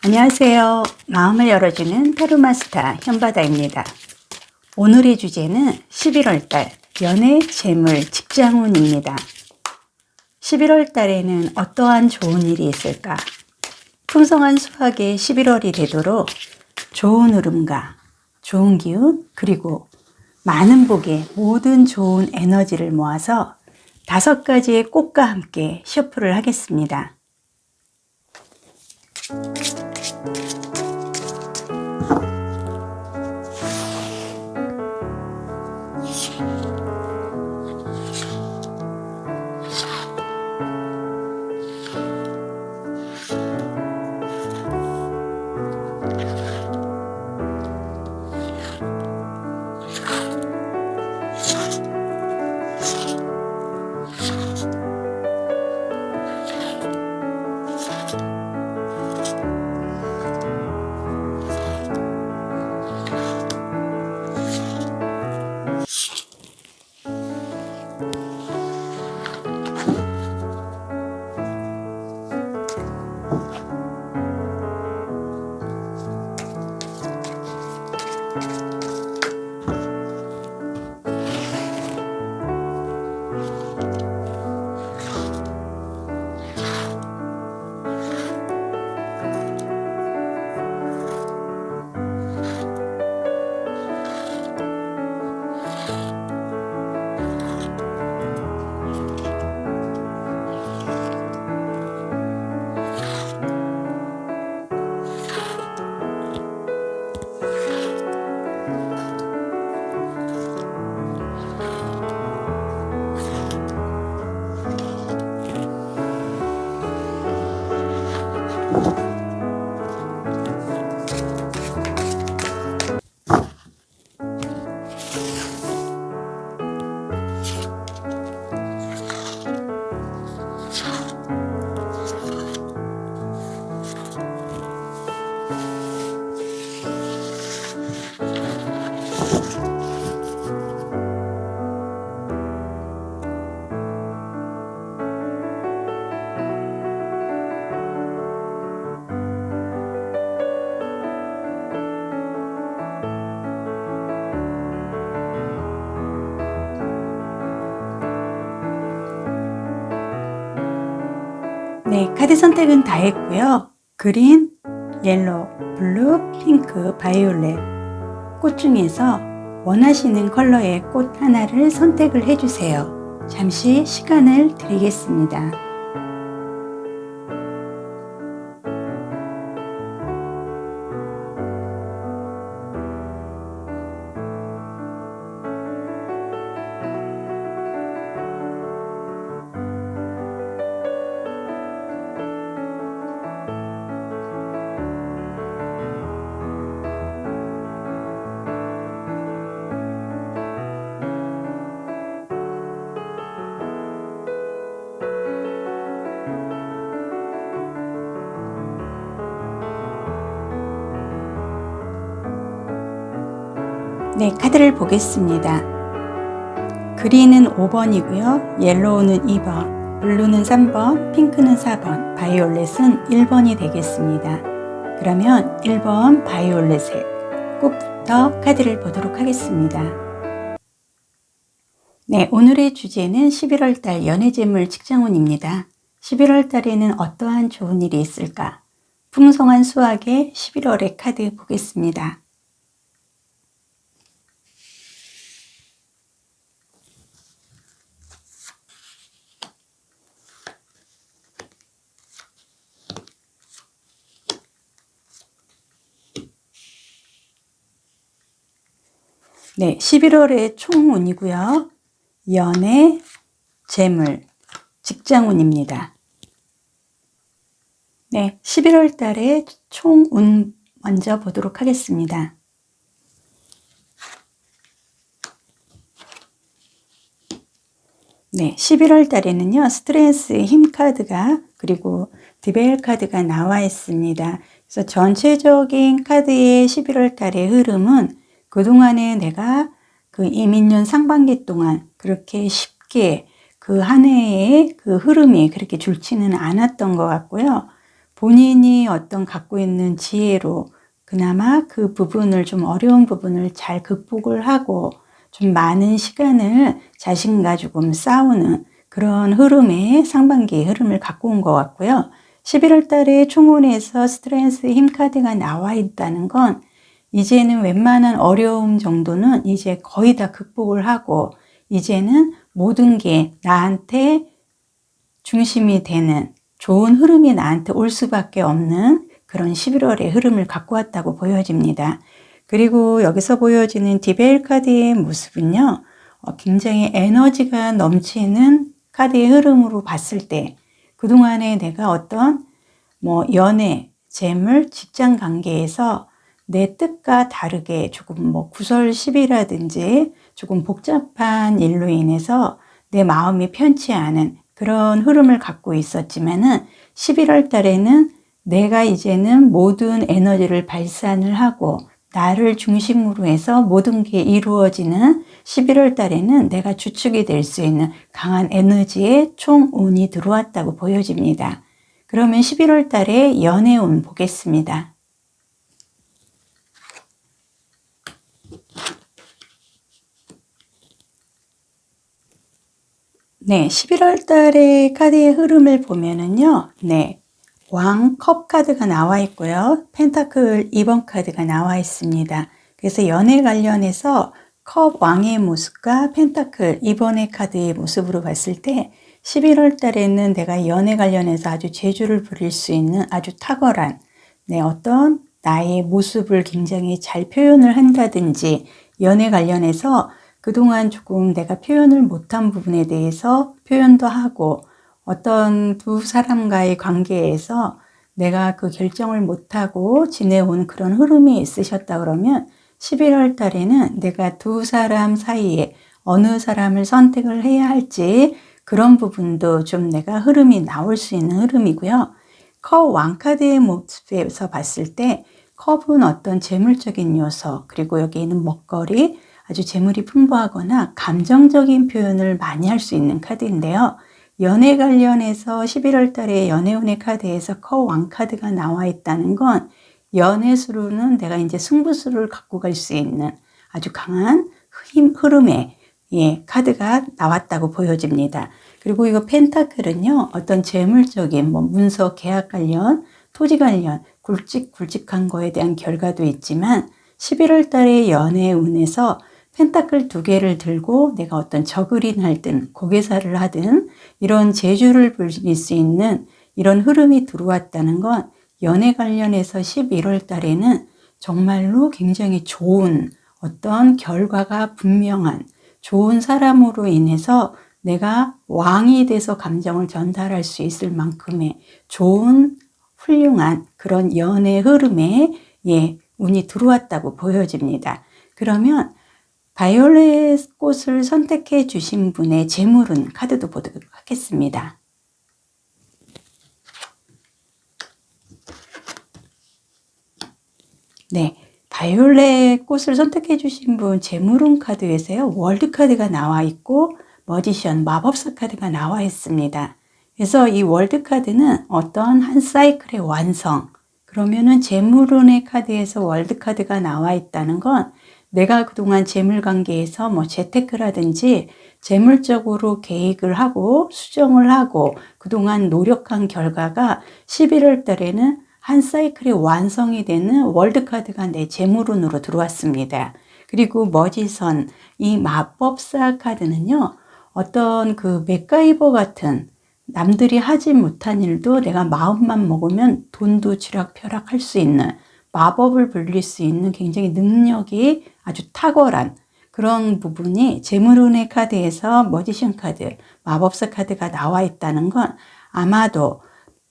안녕하세요. 마음을 열어주는 타로마스터 현바다입니다. 오늘의 주제는 11월달 연애, 재물, 직장운입니다. 11월 달에는 어떠한 좋은 일이 있을까? 풍성한 수확의 11월이 되도록 좋은 흐름과 좋은 기운 그리고 많은 복의 모든 좋은 에너지를 모아서 5가지의 꽃과 함께 셔플을 하겠습니다. 네, 카드 선택은 다 했고요. 그린, 옐로우, 블루, 핑크, 바이올렛 꽃 중에서 원하시는 컬러의 꽃 하나를 선택을 해주세요. 잠시 시간을 드리겠습니다. 네, 카드를 보겠습니다. 그린은 5번이고요. 옐로우는 2번, 블루는 3번, 핑크는 4번, 바이올렛은 1번이 되겠습니다. 그러면 1번 바이올렛의 꽃부터 카드를 보도록 하겠습니다. 네, 오늘의 주제는 11월달 연애재물 직장운입니다. 11월달에는 어떠한 좋은 일이 있을까? 풍성한 수확의 11월의 카드 보겠습니다. 네, 11월의 총운이고요. 연애, 재물, 직장운입니다. 네, 11월 달에 총운 먼저 보도록 하겠습니다. 네, 11월 달에는요, 스트레스 힘 카드가 그리고 디벨 카드가 나와 있습니다. 그래서 전체적인 카드의 11월 달의 흐름은 그동안에 내가 그 이민년 상반기 동안 그렇게 쉽게 그 한 해의 그 흐름이 그렇게 좋지는 않았던 것 같고요. 본인이 어떤 갖고 있는 지혜로 그나마 그 부분을 좀 어려운 부분을 잘 극복을 하고 좀 많은 시간을 자신과 조금 싸우는 그런 흐름의 상반기 흐름을 갖고 온 것 같고요. 11월 달에 총운에서 스트렝스 힘 카드가 나와 있다는 건 이제는 웬만한 어려움 정도는 이제 거의 다 극복을 하고 이제는 모든 게 나한테 중심이 되는 좋은 흐름이 나한테 올 수밖에 없는 그런 11월의 흐름을 갖고 왔다고 보여집니다. 그리고 여기서 보여지는 디베일 카드의 모습은요, 굉장히 에너지가 넘치는 카드의 흐름으로 봤을 때 그동안에 내가 어떤 연애, 재물, 직장 관계에서 내 뜻과 다르게 조금 구설시비라든지 조금 복잡한 일로 인해서 내 마음이 편치 않은 그런 흐름을 갖고 있었지만은 11월 달에는 내가 이제는 모든 에너지를 발산을 하고 나를 중심으로 해서 모든 게 이루어지는 11월 달에는 내가 주축이 될 수 있는 강한 에너지의 총운이 들어왔다고 보여집니다. 그러면 11월 달에 연애운 보겠습니다. 네, 11월 달에 카드의 흐름을 보면은요, 네, 왕컵 카드가 나와 있고요. 펜타클 2번 카드가 나와 있습니다. 그래서 연애 관련해서 컵 왕의 모습과 펜타클 2번의 카드의 모습으로 봤을 때 11월 달에는 내가 연애 관련해서 아주 재주를 부릴 수 있는 아주 탁월한 어떤 나의 모습을 굉장히 잘 표현을 한다든지 연애 관련해서 그동안 조금 내가 표현을 못한 부분에 대해서 표현도 하고 어떤 두 사람과의 관계에서 내가 그 결정을 못하고 지내온 그런 흐름이 있으셨다 그러면 11월 달에는 내가 두 사람 사이에 어느 사람을 선택을 해야 할지 그런 부분도 좀 내가 흐름이 나올 수 있는 흐름이고요. 컵 왕카드의 모습에서 봤을 때 컵은 어떤 재물적인 요소 그리고 여기 있는 먹거리 아주 재물이 풍부하거나 감정적인 표현을 많이 할 수 있는 카드인데요. 연애 관련해서 11월 달에 연애운의 카드에서 컵 왕카드가 나와 있다는 건 연애수로는 내가 이제 승부수를 갖고 갈 수 있는 아주 강한 흐름의 카드가 나왔다고 보여집니다. 그리고 이거 펜타클은요, 어떤 재물적인 문서 계약 관련, 토지 관련, 굵직굵직한 거에 대한 결과도 있지만 11월 달에 연애운에서 펜타클 2개를 들고 내가 어떤 저그린 하든 고개사를 하든 이런 재주를 부릴 수 있는 이런 흐름이 들어왔다는 건 연애 관련해서 11월 달에는 정말로 굉장히 좋은 어떤 결과가 분명한 좋은 사람으로 인해서 내가 왕이 돼서 감정을 전달할 수 있을 만큼의 좋은 훌륭한 그런 연애 흐름에 운이 들어왔다고 보여집니다. 그러면 바이올렛 꽃을 선택해 주신 분의 재물운 카드도 보도록 하겠습니다. 네, 바이올렛 꽃을 선택해 주신 분 재물운 카드에서요. 월드 카드가 나와 있고 머지션, 마법사 카드가 나와 있습니다. 그래서 이 월드 카드는 어떤 한 사이클의 완성, 그러면은 재물운의 카드에서 월드 카드가 나와 있다는 건 내가 그동안 재물 관계에서 재테크라든지 재물적으로 계획을 하고 수정을 하고 그동안 노력한 결과가 11월 달에는 한 사이클이 완성이 되는 월드카드가 내 재물운으로 들어왔습니다. 그리고 머지선, 이 마법사 카드는요, 어떤 그 맥가이버 같은 남들이 하지 못한 일도 내가 마음만 먹으면 돈도 쥐락펴락 할 수 있는 마법을 불릴 수 있는 굉장히 능력이 아주 탁월한 그런 부분이 재물운의 카드에서 머지션 카드, 마법사 카드가 나와 있다는 건 아마도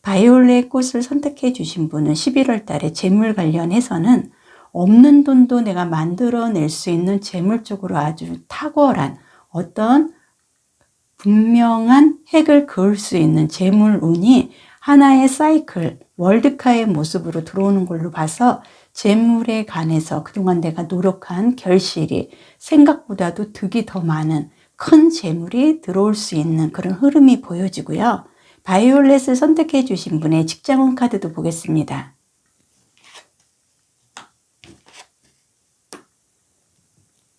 바이올렛 꽃을 선택해 주신 분은 11월 달에 재물 관련해서는 없는 돈도 내가 만들어낼 수 있는 재물적으로 아주 탁월한 어떤 분명한 획을 그을 수 있는 재물운이 하나의 사이클, 월드카의 모습으로 들어오는 걸로 봐서 재물에 관해서 그동안 내가 노력한 결실이 생각보다도 득이 더 많은 큰 재물이 들어올 수 있는 그런 흐름이 보여지고요. 바이올렛을 선택해 주신 분의 직장운 카드도 보겠습니다.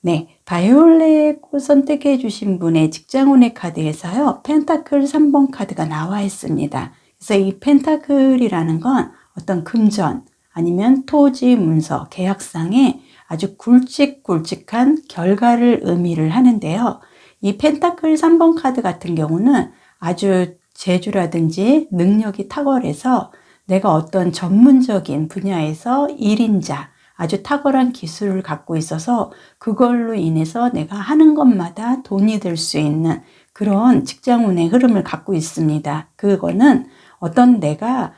네, 바이올렛 선택해 주신 분의 직장운의 카드에서요, 펜타클 3번 카드가 나와 있습니다. 그래서 이 펜타클이라는 건 어떤 금전 아니면 토지 문서 계약상에 아주 굵직굵직한 결과를 의미를 하는데요. 이 펜타클 3번 카드 같은 경우는 아주 재주라든지 능력이 탁월해서 내가 어떤 전문적인 분야에서 1인자 아주 탁월한 기술을 갖고 있어서 그걸로 인해서 내가 하는 것마다 돈이 될 수 있는 그런 직장운의 흐름을 갖고 있습니다. 그거는 어떤 내가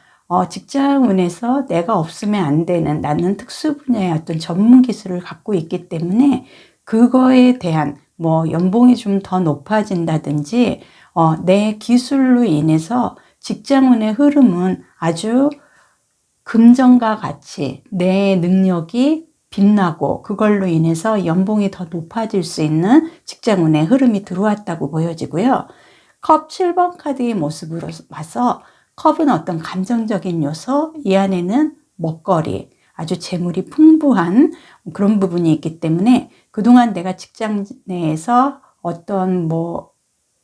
직장운에서 내가 없으면 안 되는 나는 특수 분야의 어떤 전문 기술을 갖고 있기 때문에 그거에 대한 뭐 연봉이 좀 더 높아진다든지 내 기술로 인해서 직장운의 흐름은 아주 금전과 같이 내 능력이 빛나고 그걸로 인해서 연봉이 더 높아질 수 있는 직장운의 흐름이 들어왔다고 보여지고요. 컵 7번 카드의 모습으로 봐서 컵은 어떤 감정적인 요소, 이 안에는 먹거리, 아주 재물이 풍부한 그런 부분이 있기 때문에 그동안 내가 직장 내에서 어떤 뭐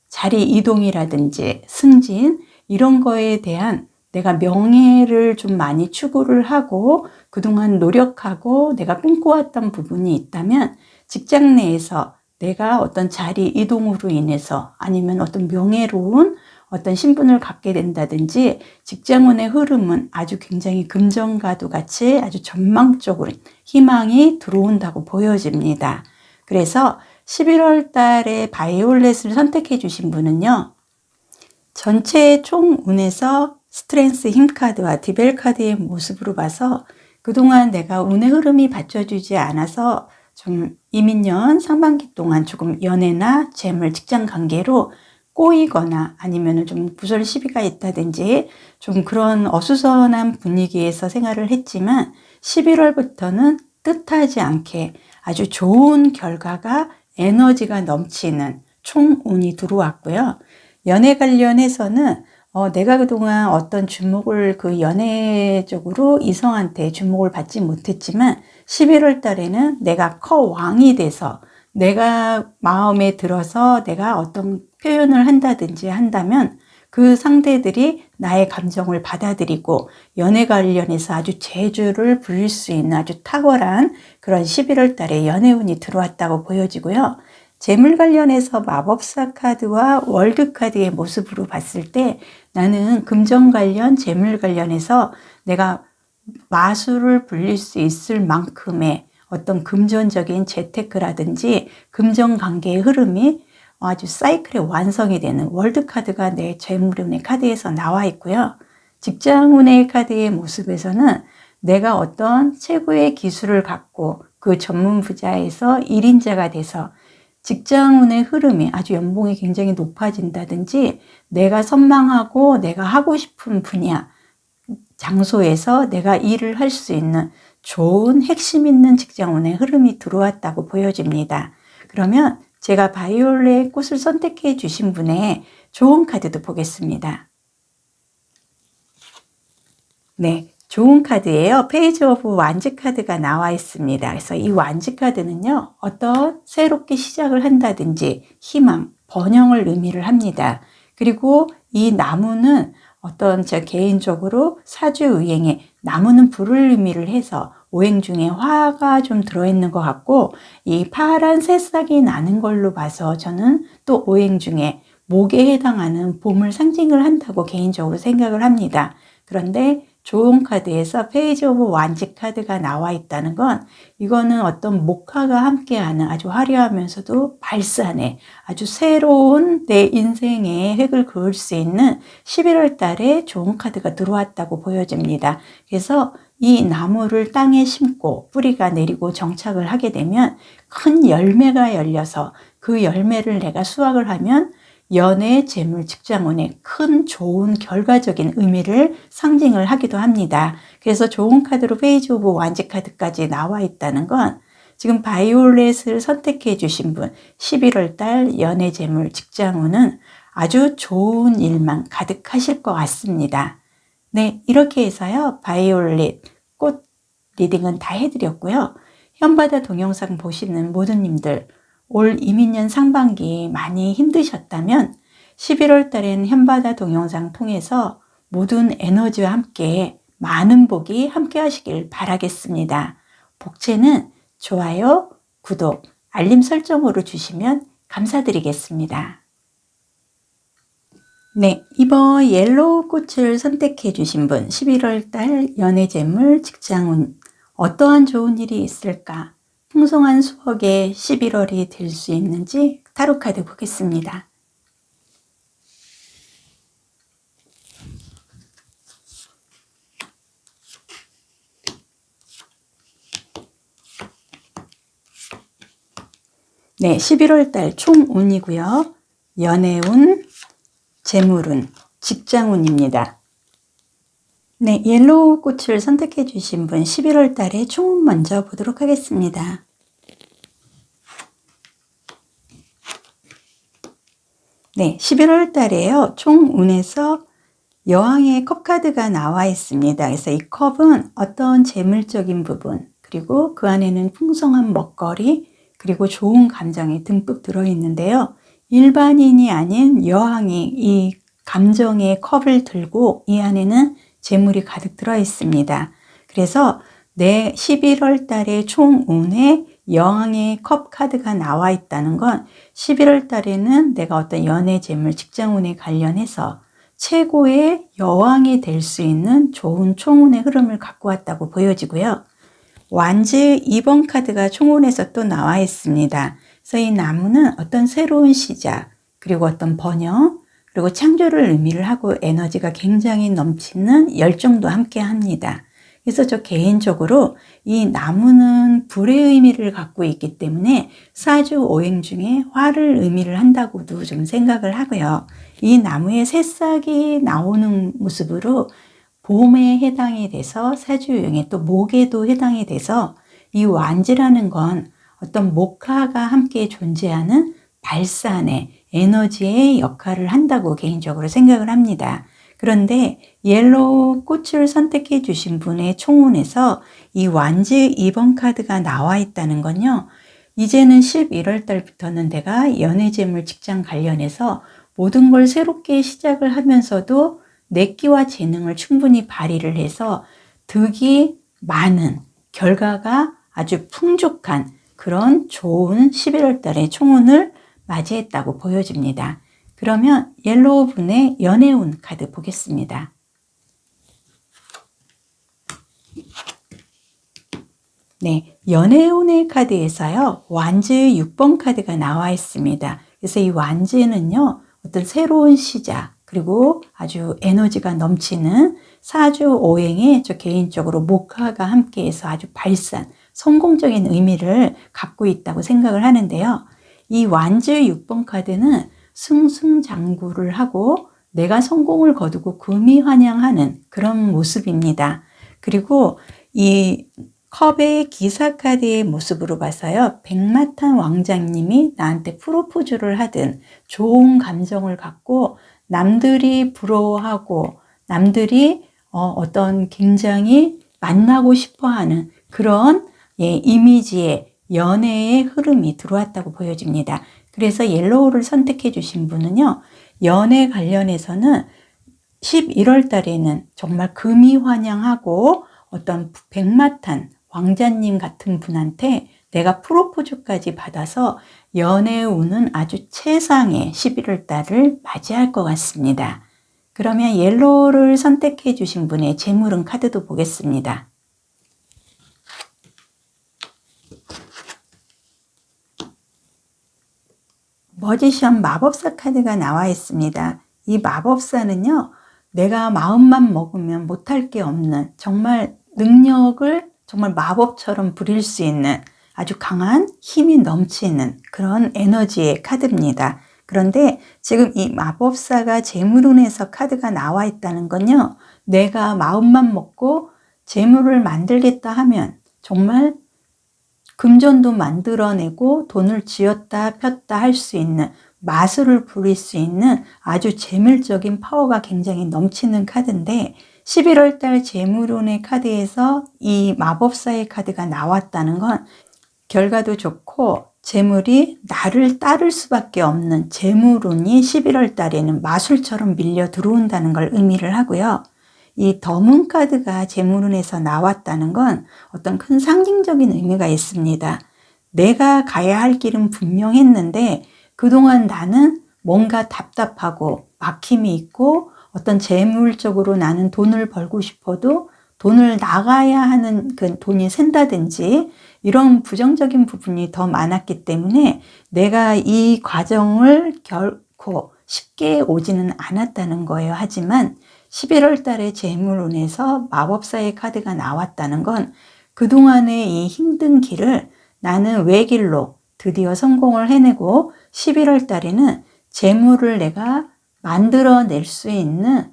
자리 이동이라든지 승진 이런 거에 대한 내가 명예를 좀 많이 추구를 하고 그동안 노력하고 내가 꿈꿔왔던 부분이 있다면 직장 내에서 내가 어떤 자리 이동으로 인해서 아니면 어떤 명예로운 어떤 신분을 갖게 된다든지 직장운의 흐름은 아주 굉장히 금전과도 같이 아주 전망적으로 희망이 들어온다고 보여집니다. 그래서 11월 달에 바이올렛을 선택해 주신 분은요. 전체 총운에서 스트렝스 힘카드와 디벨 카드의 모습으로 봐서 그동안 내가 운의 흐름이 받쳐주지 않아서 좀 이민년 상반기 동안 조금 연애나 재물, 직장 관계로 꼬이거나 아니면 좀 구설 시비가 있다든지 좀 그런 어수선한 분위기에서 생활을 했지만 11월부터는 뜻하지 않게 아주 좋은 결과가 에너지가 넘치는 총운이 들어왔고요. 연애 관련해서는 내가 그동안 어떤 주목을 그 연애적으로 이성한테 주목을 받지 못했지만 11월 달에는 내가 커왕이 돼서 내가 마음에 들어서 내가 어떤 표현을 한다든지 한다면 그 상대들이 나의 감정을 받아들이고 연애 관련해서 아주 재주를 부릴 수 있는 아주 탁월한 그런 11월 달에 연애운이 들어왔다고 보여지고요. 재물 관련해서 마법사 카드와 월드 카드의 모습으로 봤을 때 나는 금전 관련, 재물 관련해서 내가 마술을 불릴 수 있을 만큼의 어떤 금전적인 재테크라든지 금전 관계의 흐름이 아주 사이클의 완성이 되는 월드 카드가 내 재물운의 카드에서 나와 있고요. 직장운의 카드의 모습에서는 내가 어떤 최고의 기술을 갖고 그 전문 분야에서 1인자가 돼서 직장운의 흐름이 아주 연봉이 굉장히 높아진다든지 내가 선망하고 내가 하고 싶은 분야, 장소에서 내가 일을 할 수 있는 좋은 핵심 있는 직장운의 흐름이 들어왔다고 보여집니다. 그러면 제가 바이올렛 꽃을 선택해 주신 분의 좋은 카드도 보겠습니다. 네, 좋은 카드예요. 페이지 오브 완즈 카드가 나와 있습니다. 그래서 이 완즈 카드는요, 어떤 새롭게 시작을 한다든지 희망, 번영을 의미를 합니다. 그리고 이 나무는 어떤 저 개인적으로 사주의행에 나무는 불을 의미를 해서 오행 중에 화가 좀 들어있는 것 같고 이 파란 새싹이 나는 걸로 봐서 저는 또 오행 중에 목에 해당하는 봄을 상징을 한다고 개인적으로 생각을 합니다. 그런데 좋은 카드에서 페이지 오브 완즈 카드가 나와 있다는 건 이거는 어떤 목화가 함께하는 아주 화려하면서도 발산의 아주 새로운 내 인생의 획을 그을 수 있는 11월 달에 좋은 카드가 들어왔다고 보여집니다. 그래서 이 나무를 땅에 심고 뿌리가 내리고 정착을 하게 되면 큰 열매가 열려서 그 열매를 내가 수확을 하면 연애, 재물, 직장운에 큰 좋은 결과적인 의미를 상징을 하기도 합니다. 그래서 좋은 카드로 페이지 오브 완즈 카드까지 나와 있다는 건 지금 바이올렛을 선택해 주신 분 11월 달 연애, 재물, 직장운은 아주 좋은 일만 가득하실 것 같습니다. 네, 이렇게 해서요. 바이올렛 꽃 리딩은 다 해드렸고요. 현바다 동영상 보시는 모든 님들, 올 이민년 상반기 많이 힘드셨다면 11월 달엔 현바다 동영상 통해서 모든 에너지와 함께 많은 복이 함께 하시길 바라겠습니다. 복채는 좋아요, 구독, 알림 설정으로 주시면 감사드리겠습니다. 네, 이번 옐로우 꽃을 선택해 주신 분, 11월 달 연애 재물 직장운 어떠한 좋은 일이 있을까? 풍성한 수억의 11월이 될 수 있는지 타로 카드 보겠습니다. 네, 11월 달 총운이고요. 연애운, 재물운, 직장운입니다. 네, 옐로우 꽃을 선택해 주신 분 11월 달에 총운 먼저 보도록 하겠습니다. 네, 11월 달에요. 총운에서 여왕의 컵 카드가 나와 있습니다. 그래서 이 컵은 어떤 재물적인 부분, 그리고 그 안에는 풍성한 먹거리, 그리고 좋은 감정이 듬뿍 들어있는데요. 일반인이 아닌 여왕이 이 감정의 컵을 들고 이 안에는 재물이 가득 들어 있습니다. 그래서 내 11월 달에 총운에 여왕의 컵 카드가 나와 있다는 건 11월 달에는 내가 어떤 연애, 재물, 직장운에 관련해서 최고의 여왕이 될 수 있는 좋은 총운의 흐름을 갖고 왔다고 보여지고요. 완즈 2번 카드가 총운에서 또 나와 있습니다. 그래서 이 나무는 어떤 새로운 시작, 그리고 어떤 번영, 그리고 창조를 의미를 하고 에너지가 굉장히 넘치는 열정도 함께 합니다. 그래서 저 개인적으로 이 나무는 불의 의미를 갖고 있기 때문에 사주 오행 중에 화를 의미를 한다고도 좀 생각을 하고요. 이 나무의 새싹이 나오는 모습으로 봄에 해당이 돼서 사주오행에 또 목에도 해당이 돼서 이 완지라는 건 어떤 목화가 함께 존재하는 발산의 에너지의 역할을 한다고 개인적으로 생각을 합니다. 그런데 옐로우 꽃을 선택해 주신 분의 총운에서 이 완즈 2번 카드가 나와 있다는 건요. 이제는 11월 달부터는 내가 연애, 재물, 직장 관련해서 모든 걸 새롭게 시작을 하면서도 내 끼와 재능을 충분히 발휘를 해서 득이 많은 결과가 아주 풍족한 그런 좋은 11월 달의 총운을 맞이했다고 보여집니다. 그러면 옐로우 분의 연애운 카드 보겠습니다. 네, 연애운의 카드에서요. 완즈 6번 카드가 나와 있습니다. 그래서 이 완즈는요. 어떤 새로운 시작, 그리고 아주 에너지가 넘치는 사주 오행에 저 개인적으로 목화가 함께해서 아주 발산, 성공적인 의미를 갖고 있다고 생각을 하는데요. 이 완즈 6번 카드는 승승장구를 하고 내가 성공을 거두고 금이환영하는 그런 모습입니다. 그리고 이 컵의 기사 카드의 모습으로 봐서요. 백마탄 왕자님이 나한테 프로포즈를 하든 좋은 감정을 갖고 남들이 부러워하고 남들이 어떤 굉장히 만나고 싶어하는 그런 이미지의 연애의 흐름이 들어왔다고 보여집니다. 그래서 옐로우를 선택해 주신 분은요. 연애 관련해서는 11월 달에는 정말 금이환영하고 어떤 백마탄 왕자님 같은 분한테 내가 프로포즈까지 받아서 연애 운은 아주 최상의 11월 달을 맞이할 것 같습니다. 그러면 옐로우를 선택해 주신 분의 재물운 카드도 보겠습니다. 머지션 마법사 카드가 나와 있습니다. 이 마법사는요. 내가 마음만 먹으면 못할 게 없는 정말 능력을 정말 마법처럼 부릴 수 있는 아주 강한 힘이 넘치는 그런 에너지의 카드입니다. 그런데 지금 이 마법사가 재물운에서 카드가 나와 있다는 건요. 내가 마음만 먹고 재물을 만들겠다 하면 정말 금전도 만들어내고 돈을 쥐었다 폈다 할 수 있는 마술을 부릴 수 있는 아주 재물적인 파워가 굉장히 넘치는 카드인데 11월 달 재물운의 카드에서 이 마법사의 카드가 나왔다는 건 결과도 좋고 재물이 나를 따를 수밖에 없는 재물운이 11월 달에는 마술처럼 밀려 들어온다는 걸 의미를 하고요. 이 더문 카드가 재물운에서 나왔다는 건 어떤 큰 상징적인 의미가 있습니다. 내가 가야 할 길은 분명했는데 그동안 나는 뭔가 답답하고 막힘이 있고 어떤 재물적으로 나는 돈을 벌고 싶어도 돈을 나가야 하는 그 돈이 샌다든지 이런 부정적인 부분이 더 많았기 때문에 내가 이 과정을 결코 쉽게 오지는 않았다는 거예요. 하지만 11월 달에 재물운에서 마법사의 카드가 나왔다는 건 그동안의 이 힘든 길을 나는 외길로 드디어 성공을 해내고 11월 달에는 재물을 내가 만들어낼 수 있는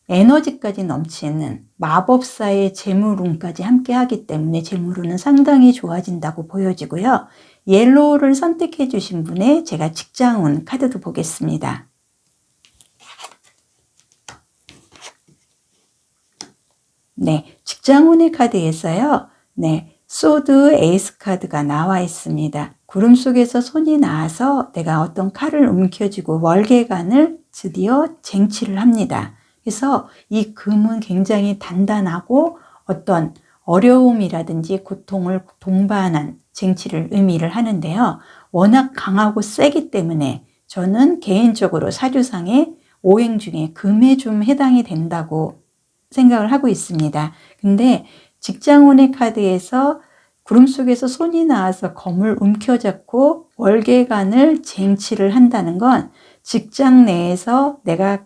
에너지까지 넘치는 마법사의 재물운까지 함께 하기 때문에 재물운은 상당히 좋아진다고 보여지고요. 옐로우를 선택해 주신 분의 제가 직장운 카드도 보겠습니다. 네, 직장운의 카드에서요. 네, 소드 에이스 카드가 나와 있습니다. 구름 속에서 손이 나와서 내가 어떤 칼을 움켜쥐고 월계관을 드디어 쟁취를 합니다. 그래서 이 금은 굉장히 단단하고 어떤 어려움이라든지 고통을 동반한 쟁취를 의미를 하는데요. 워낙 강하고 세기 때문에 저는 개인적으로 사주상의 오행 중에 금에 좀 해당이 된다고 생각을 하고 있습니다. 근데 직장운의 카드에서 구름 속에서 손이 나와서 검을 움켜잡고 월계관을 쟁취를 한다는 건 직장 내에서 내가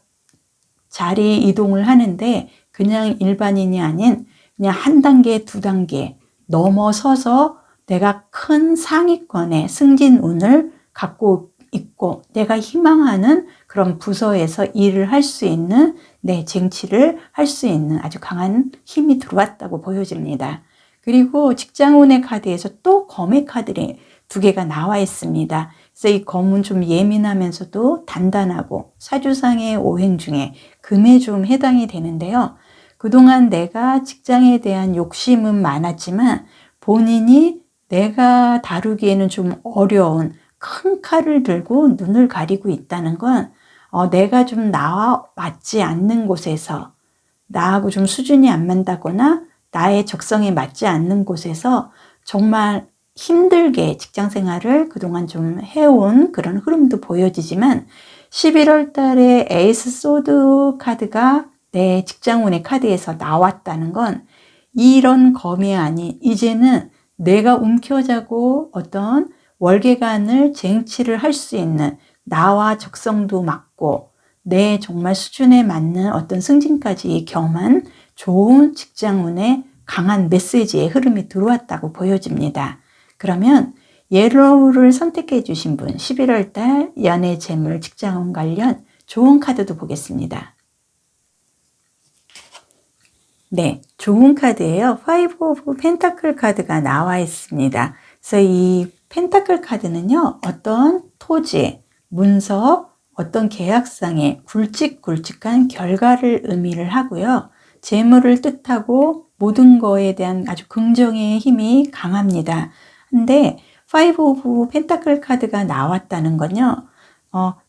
자리 이동을 하는데 그냥 일반인이 아닌 그냥 한 단계, 두 단계 넘어서서 내가 큰 상위권의 승진운을 갖고 있고 내가 희망하는 그런 부서에서 일을 할 수 있는 쟁취를 할 수 있는 아주 강한 힘이 들어왔다고 보여집니다. 그리고 직장운의 카드에서 또 검의 카드들이 두 개가 나와 있습니다. 그래서 이 검은 좀 예민하면서도 단단하고 사주상의 오행 중에 금에 좀 해당이 되는데요. 그동안 내가 직장에 대한 욕심은 많았지만 본인이 내가 다루기에는 좀 어려운 큰 칼을 들고 눈을 가리고 있다는 건 내가 좀 나와 맞지 않는 곳에서 나하고 좀 수준이 안 맞다거나 나의 적성에 맞지 않는 곳에서 정말 힘들게 직장 생활을 그동안 좀 해온 그런 흐름도 보여지지만 11월 달에 에이스 소드 카드가 내 직장운의 카드에서 나왔다는 건 이런 검이 아닌 이제는 내가 움켜쥐고 어떤 월계관을 쟁취를 할 수 있는 나와 적성도 맞고 내 정말 수준에 맞는 어떤 승진까지 겸한 좋은 직장운의 강한 메시지의 흐름이 들어왔다고 보여집니다. 그러면 옐로우를 선택해 주신 분 11월 달 연애, 재물, 직장운 관련 좋은 카드도 보겠습니다. 네, 좋은 카드예요. 파이브 오브 펜타클 카드가 나와 있습니다. 그래서 이 펜타클 카드는요. 어떤 토지, 문서, 어떤 계약상의 굵직굵직한 결과를 의미를 하고요. 재물을 뜻하고 모든 거에 대한 아주 긍정의 힘이 강합니다. 근데 파이브 오브 펜타클 카드가 나왔다는 건요.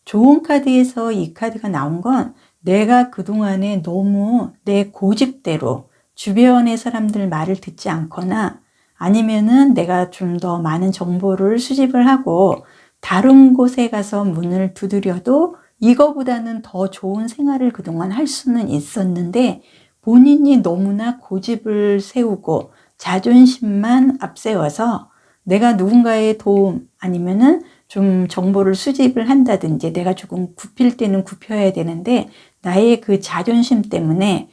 좋은 카드에서 이 카드가 나온 건 내가 그동안에 너무 내 고집대로 주변의 사람들 말을 듣지 않거나 아니면은 내가 좀 더 많은 정보를 수집을 하고 다른 곳에 가서 문을 두드려도 이거보다는 더 좋은 생활을 그동안 할 수는 있었는데 본인이 너무나 고집을 세우고 자존심만 앞세워서 내가 누군가의 도움 아니면은 좀 정보를 수집을 한다든지 내가 조금 굽힐 때는 굽혀야 되는데 나의 그 자존심 때문에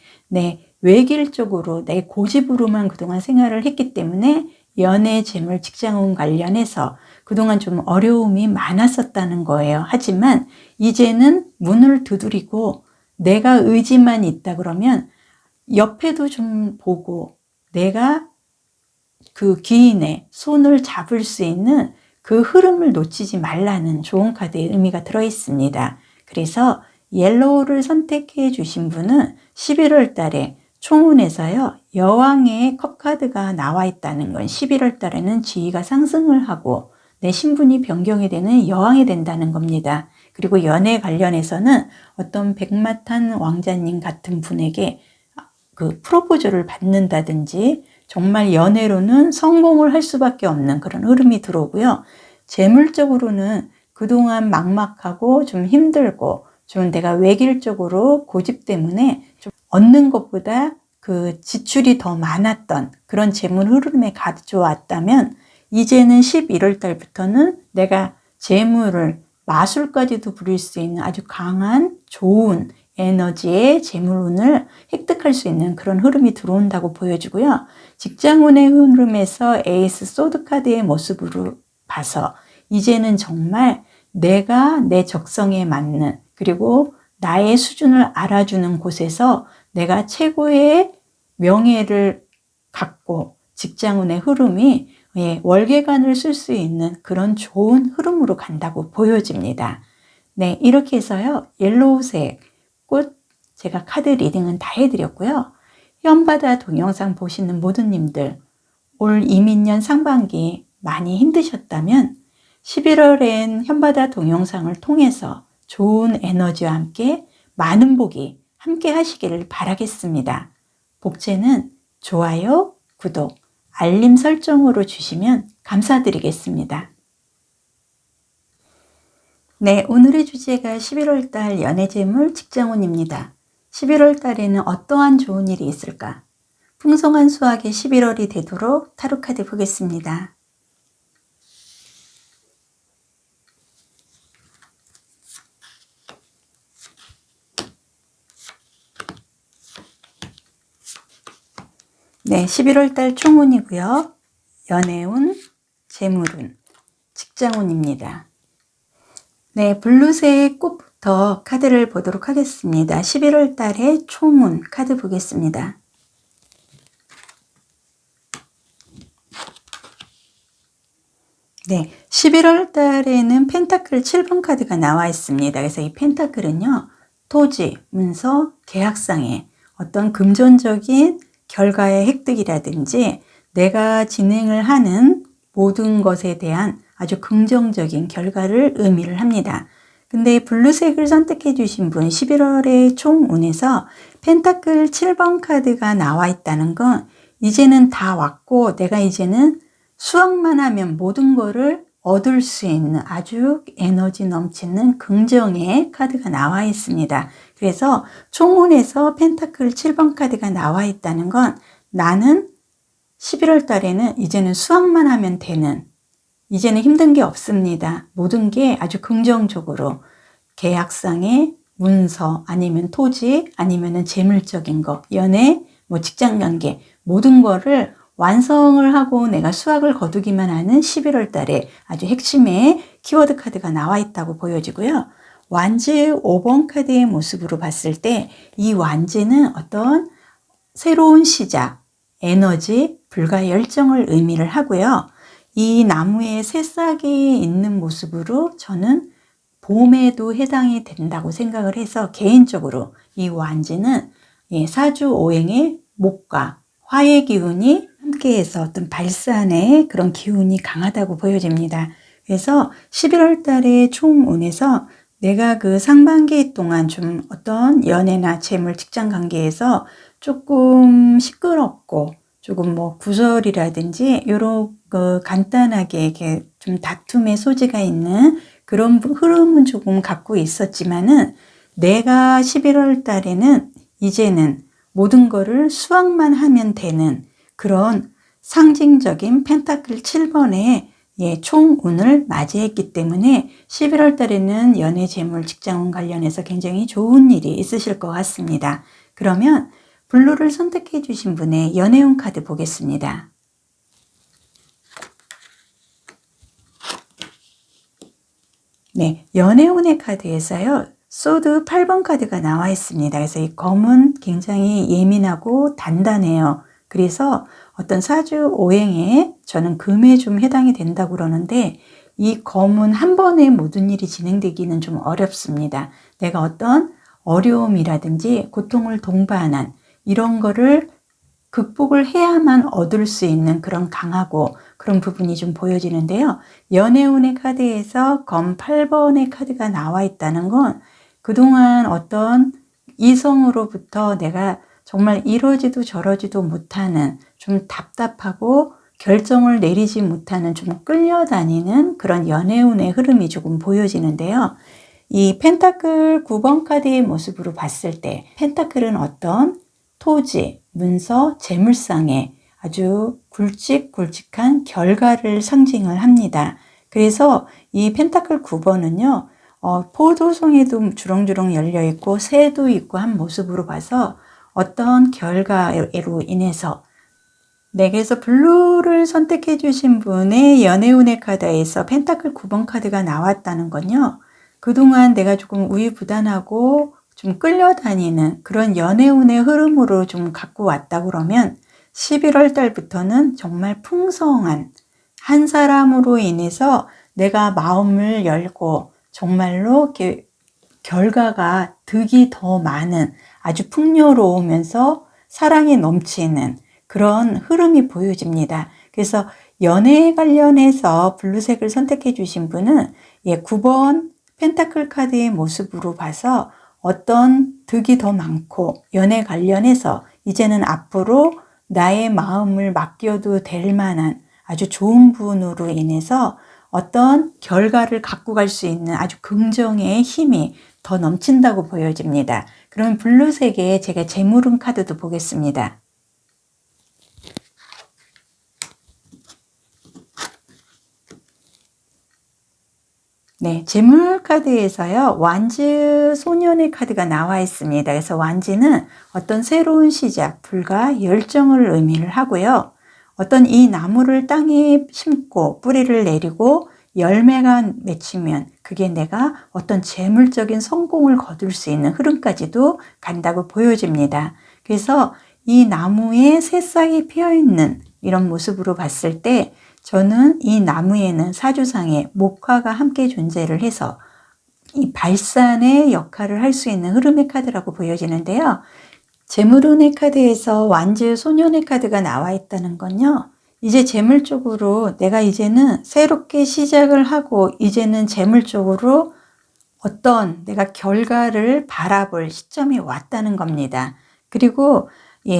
외길적으로 내 고집으로만 그동안 생활을 했기 때문에 연애, 재물, 직장운 관련해서 그동안 좀 어려움이 많았었다는 거예요. 하지만 이제는 문을 두드리고 내가 의지만 있다 그러면 옆에도 좀 보고 내가 그 기인의 손을 잡을 수 있는 그 흐름을 놓치지 말라는 좋은 카드의 의미가 들어 있습니다. 그래서 옐로우를 선택해 주신 분은 11월 달에 총운에서요, 여왕의 컵 카드가 나와 있다는 건 11월 달에는 지위가 상승을 하고 내 신분이 변경이 되는 여왕이 된다는 겁니다. 그리고 연애 관련해서는 어떤 백마탄 왕자님 같은 분에게 그 프로포즈를 받는다든지 정말 연애로는 성공을 할 수밖에 없는 그런 흐름이 들어오고요. 재물적으로는 그동안 막막하고 좀 힘들고 좀 내가 외길적으로 고집 때문에 좀 얻는 것보다 그 지출이 더 많았던 그런 재물 흐름에 가져왔다면 이제는 11월 달부터는 내가 재물을 마술까지도 부릴 수 있는 아주 강한 좋은 에너지의 재물운을 획득할 수 있는 그런 흐름이 들어온다고 보여지고요. 직장운의 흐름에서 에이스 소드 카드의 모습으로 봐서 이제는 정말 내가 내 적성에 맞는 그리고 나의 수준을 알아주는 곳에서 내가 최고의 명예를 갖고 직장운의 흐름이 월계관을 쓸 수 있는 그런 좋은 흐름으로 간다고 보여집니다. 네, 이렇게 해서요. 옐로우색 꽃 제가 카드 리딩은 다 해드렸고요. 현바다 동영상 보시는 모든 님들 올 이민년 상반기 많이 힘드셨다면 11월엔 현바다 동영상을 통해서 좋은 에너지와 함께 많은 복이 함께 하시기를 바라겠습니다. 복제는 좋아요, 구독, 알림 설정으로 주시면 감사드리겠습니다. 네, 오늘의 주제가 11월 달 연애재물 직장운입니다. 11월 달에는 어떠한 좋은 일이 있을까? 풍성한 수확의 11월이 되도록 타로카드 보겠습니다. 네, 11월 달 총운이고요. 연애운, 재물운, 직장운입니다. 네, 블루색 꽃부터 카드를 보도록 하겠습니다. 11월 달의 총운 카드 보겠습니다. 네, 11월 달에는 펜타클 7번 카드가 나와 있습니다. 그래서 이 펜타클은요, 토지, 문서, 계약상의 어떤 금전적인 결과의 획득이라든지 내가 진행을 하는 모든 것에 대한 아주 긍정적인 결과를 의미를 합니다. 근데 블루색을 선택해 주신 분 11월의 총운에서 펜타클 7번 카드가 나와 있다는 건 이제는 다 왔고 내가 이제는 수확만 하면 모든 거를 얻을 수 있는 아주 에너지 넘치는 긍정의 카드가 나와 있습니다. 그래서 총운에서 펜타클 7번 카드가 나와 있다는 건 나는 11월 달에는 이제는 수확만 하면 되는 이제는 힘든 게 없습니다. 모든 게 아주 긍정적으로 계약상의 문서 아니면 토지 아니면은 재물적인 거 연애 뭐 직장관계 모든 거를 완성을 하고 내가 수확을 거두기만 하는 11월 달에 아주 핵심의 키워드 카드가 나와 있다고 보여지고요. 완즈 5번 카드의 모습으로 봤을 때 이 완즈는 어떤 새로운 시작, 에너지, 불과 열정을 의미를 하고요. 이 나무에 새싹이 있는 모습으로 저는 봄에도 해당이 된다고 생각을 해서 개인적으로 이 완즈는 사주오행의 목과 화의 기운이 함께해서 어떤 발산의 그런 기운이 강하다고 보여집니다. 그래서 11월 달에 총운에서 내가 그 상반기 동안 좀 어떤 연애나 재물, 직장 관계에서 조금 시끄럽고 조금 뭐 구설이라든지 이런 그 간단하게 이렇게 좀 다툼의 소지가 있는 그런 흐름은 조금 갖고 있었지만은 내가 11월 달에는 이제는 모든 거를 수확만 하면 되는 그런 상징적인 펜타클 7번의 총운을 맞이했기 때문에 11월 달에는 연애, 재물, 직장운 관련해서 굉장히 좋은 일이 있으실 것 같습니다. 그러면 블루를 선택해 주신 분의 연애운 카드 보겠습니다. 네, 연애운의 카드에서요. 소드 8번 카드가 나와 있습니다. 그래서 이 검은 굉장히 예민하고 단단해요. 그래서 어떤 사주 오행에 저는 금에 좀 해당이 된다고 그러는데 이 검은 한 번에 모든 일이 진행되기는 좀 어렵습니다. 내가 어떤 어려움이라든지 고통을 동반한 이런 거를 극복을 해야만 얻을 수 있는 그런 강하고 그런 부분이 좀 보여지는데요. 연애운의 카드에서 검 8번의 카드가 나와 있다는 건 그동안 어떤 이성으로부터 내가 정말 이러지도 저러지도 못하는, 좀 답답하고 결정을 내리지 못하는, 좀 끌려다니는 그런 연애운의 흐름이 조금 보여지는데요. 이 펜타클 9번 카드의 모습으로 봤을 때 펜타클은 어떤 토지, 문서, 재물상의 아주 굵직굵직한 결과를 상징을 합니다. 그래서 이 펜타클 9번은요, 포도송이도 주렁주렁 열려 있고 새도 있고 한 모습으로 봐서 어떤 결과로 인해서 내게서 블루를 선택해 주신 분의 연애운의 카드에서 펜타클 9번 카드가 나왔다는 건요, 그동안 내가 조금 우유부단하고 좀 끌려다니는 그런 연애운의 흐름으로 좀 갖고 왔다 그러면 11월 달부터는 정말 풍성한 한 사람으로 인해서 내가 마음을 열고 정말로 이렇게 결과가 득이 더 많은, 아주 풍요로우면서 사랑이 넘치는 그런 흐름이 보여집니다. 그래서 연애에 관련해서 블루색을 선택해 주신 분은 9번 펜타클 카드의 모습으로 봐서 어떤 득이 더 많고 연애 관련해서 이제는 앞으로 나의 마음을 맡겨도 될 만한 아주 좋은 분으로 인해서 어떤 결과를 갖고 갈 수 있는 아주 긍정의 힘이 더 넘친다고 보여집니다. 그럼 블루색의 제가 재물운 카드도 보겠습니다. 네, 재물 카드에서요, 완즈 소년의 카드가 나와 있습니다. 그래서 완즈는 어떤 새로운 시작, 불과 열정을 의미를 하고요. 어떤 이 나무를 땅에 심고 뿌리를 내리고 열매가 맺히면 그게 내가 어떤 재물적인 성공을 거둘 수 있는 흐름까지도 간다고 보여집니다. 그래서 이 나무에 새싹이 피어 있는 이런 모습으로 봤을 때 저는 이 나무에는 사주상에 목화가 함께 존재를 해서 이 발산의 역할을 할 수 있는 흐름의 카드라고 보여지는데요. 재물운의 카드에서 완즈 소년의 카드가 나와 있다는 건요, 이제 재물 쪽으로 내가 이제는 새롭게 시작을 하고 이제는 재물 쪽으로 어떤 내가 결과를 바라볼 시점이 왔다는 겁니다. 그리고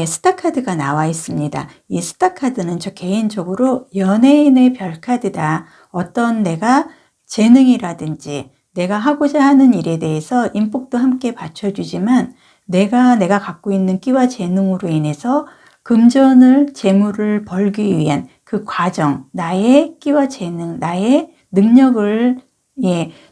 스타 카드가 나와 있습니다. 이 스타 카드는 저 개인적으로 연예인의 별 카드다. 어떤 내가 재능이라든지 내가 하고자 하는 일에 대해서 인복도 함께 받쳐주지만 내가 갖고 있는 끼와 재능으로 인해서 금전을, 재물을 벌기 위한 그 과정, 나의 끼와 재능, 나의 능력을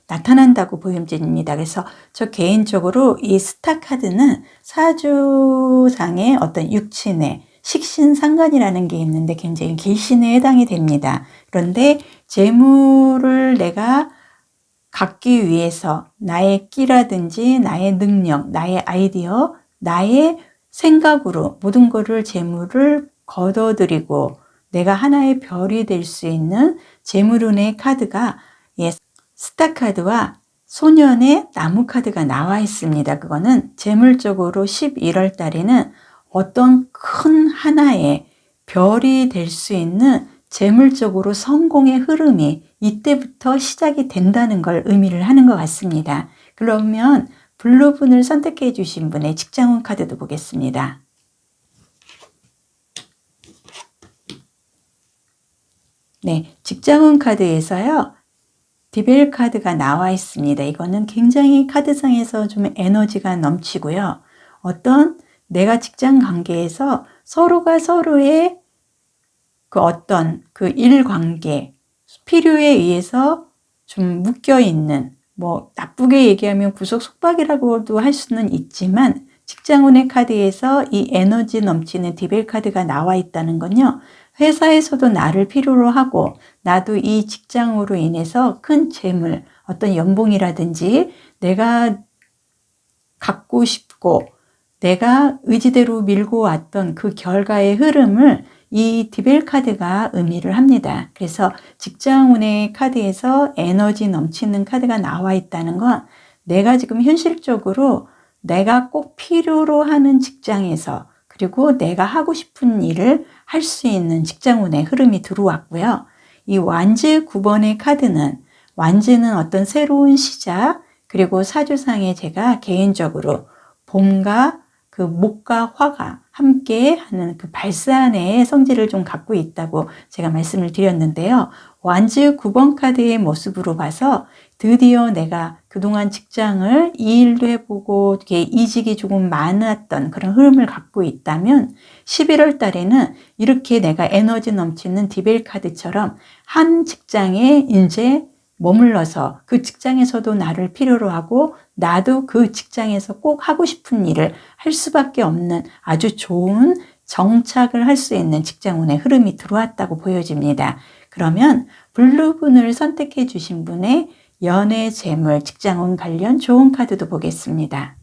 나타난다고 보여집니다. 그래서 저 개인적으로 이 스타 카드는 사주상의 어떤 육친의 식신상관이라는 게 있는데 굉장히 길신에 해당이 됩니다. 그런데 재물을 내가 갖기 위해서 나의 끼라든지 나의 능력, 나의 아이디어, 나의 생각으로 모든 것을 재물을 걷어들이고 내가 하나의 별이 될 수 있는 재물운의 카드가 스타 카드와 소년의 나무 카드가 나와 있습니다. 그거는 재물적으로 11월 달에는 어떤 큰 하나의 별이 될 수 있는 재물적으로 성공의 흐름이 이때부터 시작이 된다는 걸 의미를 하는 것 같습니다. 그러면 블루분을 선택해 주신 분의 직장운 카드도 보겠습니다. 네, 직장운 카드에서요, 디벨 카드가 나와 있습니다. 이거는 굉장히 카드상에서 좀 에너지가 넘치고요. 어떤 내가 직장 관계에서 서로가 서로의 그 어떤 그 일 관계, 필요에 의해서 좀 묶여 있는, 뭐 나쁘게 얘기하면 구속 속박이라고도 할 수는 있지만 직장운의 카드에서 이 에너지 넘치는 디벨 카드가 나와 있다는 건요, 회사에서도 나를 필요로 하고 나도 이 직장으로 인해서 큰 재물, 어떤 연봉이라든지 내가 갖고 싶고 내가 의지대로 밀고 왔던 그 결과의 흐름을 이 디벨 카드가 의미를 합니다. 그래서 직장운의 카드에서 에너지 넘치는 카드가 나와 있다는 건 내가 지금 현실적으로 내가 꼭 필요로 하는 직장에서 그리고 내가 하고 싶은 일을 할 수 있는 직장운의 흐름이 들어왔고요. 이 완즈 9번의 카드는 완즈는 어떤 새로운 시작, 그리고 사주상에 제가 개인적으로 봄과 그 목과 화가 함께 하는 그 발산의 성질을 좀 갖고 있다고 제가 말씀을 드렸는데요. 완즈 9번 카드의 모습으로 봐서 드디어 내가 그동안 직장을 이 일도 해보고 이렇게 이직이 조금 많았던 그런 흐름을 갖고 있다면 11월 달에는 이렇게 내가 에너지 넘치는 디벨 카드처럼 한 직장에 이제 머물러서 그 직장에서도 나를 필요로 하고 나도 그 직장에서 꼭 하고 싶은 일을 할 수밖에 없는 아주 좋은 정착을 할 수 있는 직장운의 흐름이 들어왔다고 보여집니다. 그러면 블루분을 선택해 주신 분의 연애, 재물, 직장운 관련 좋은 카드도 보겠습니다.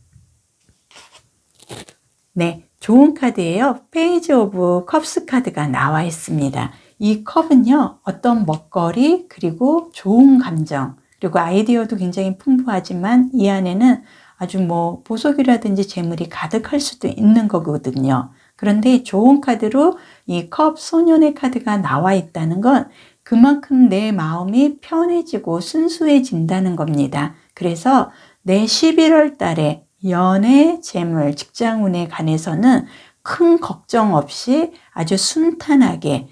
네, 좋은 카드예요. 페이지 오브 컵스 카드가 나와 있습니다. 이 컵은요, 어떤 먹거리, 그리고 좋은 감정, 그리고 아이디어도 굉장히 풍부하지만 이 안에는 아주 뭐 보석이라든지 재물이 가득할 수도 있는 거거든요. 그런데 좋은 카드로 이 컵 소년의 카드가 나와 있다는 건 그만큼 내 마음이 편해지고 순수해진다는 겁니다. 그래서 내 11월 달에 연애, 재물, 직장운에 관해서는 큰 걱정 없이 아주 순탄하게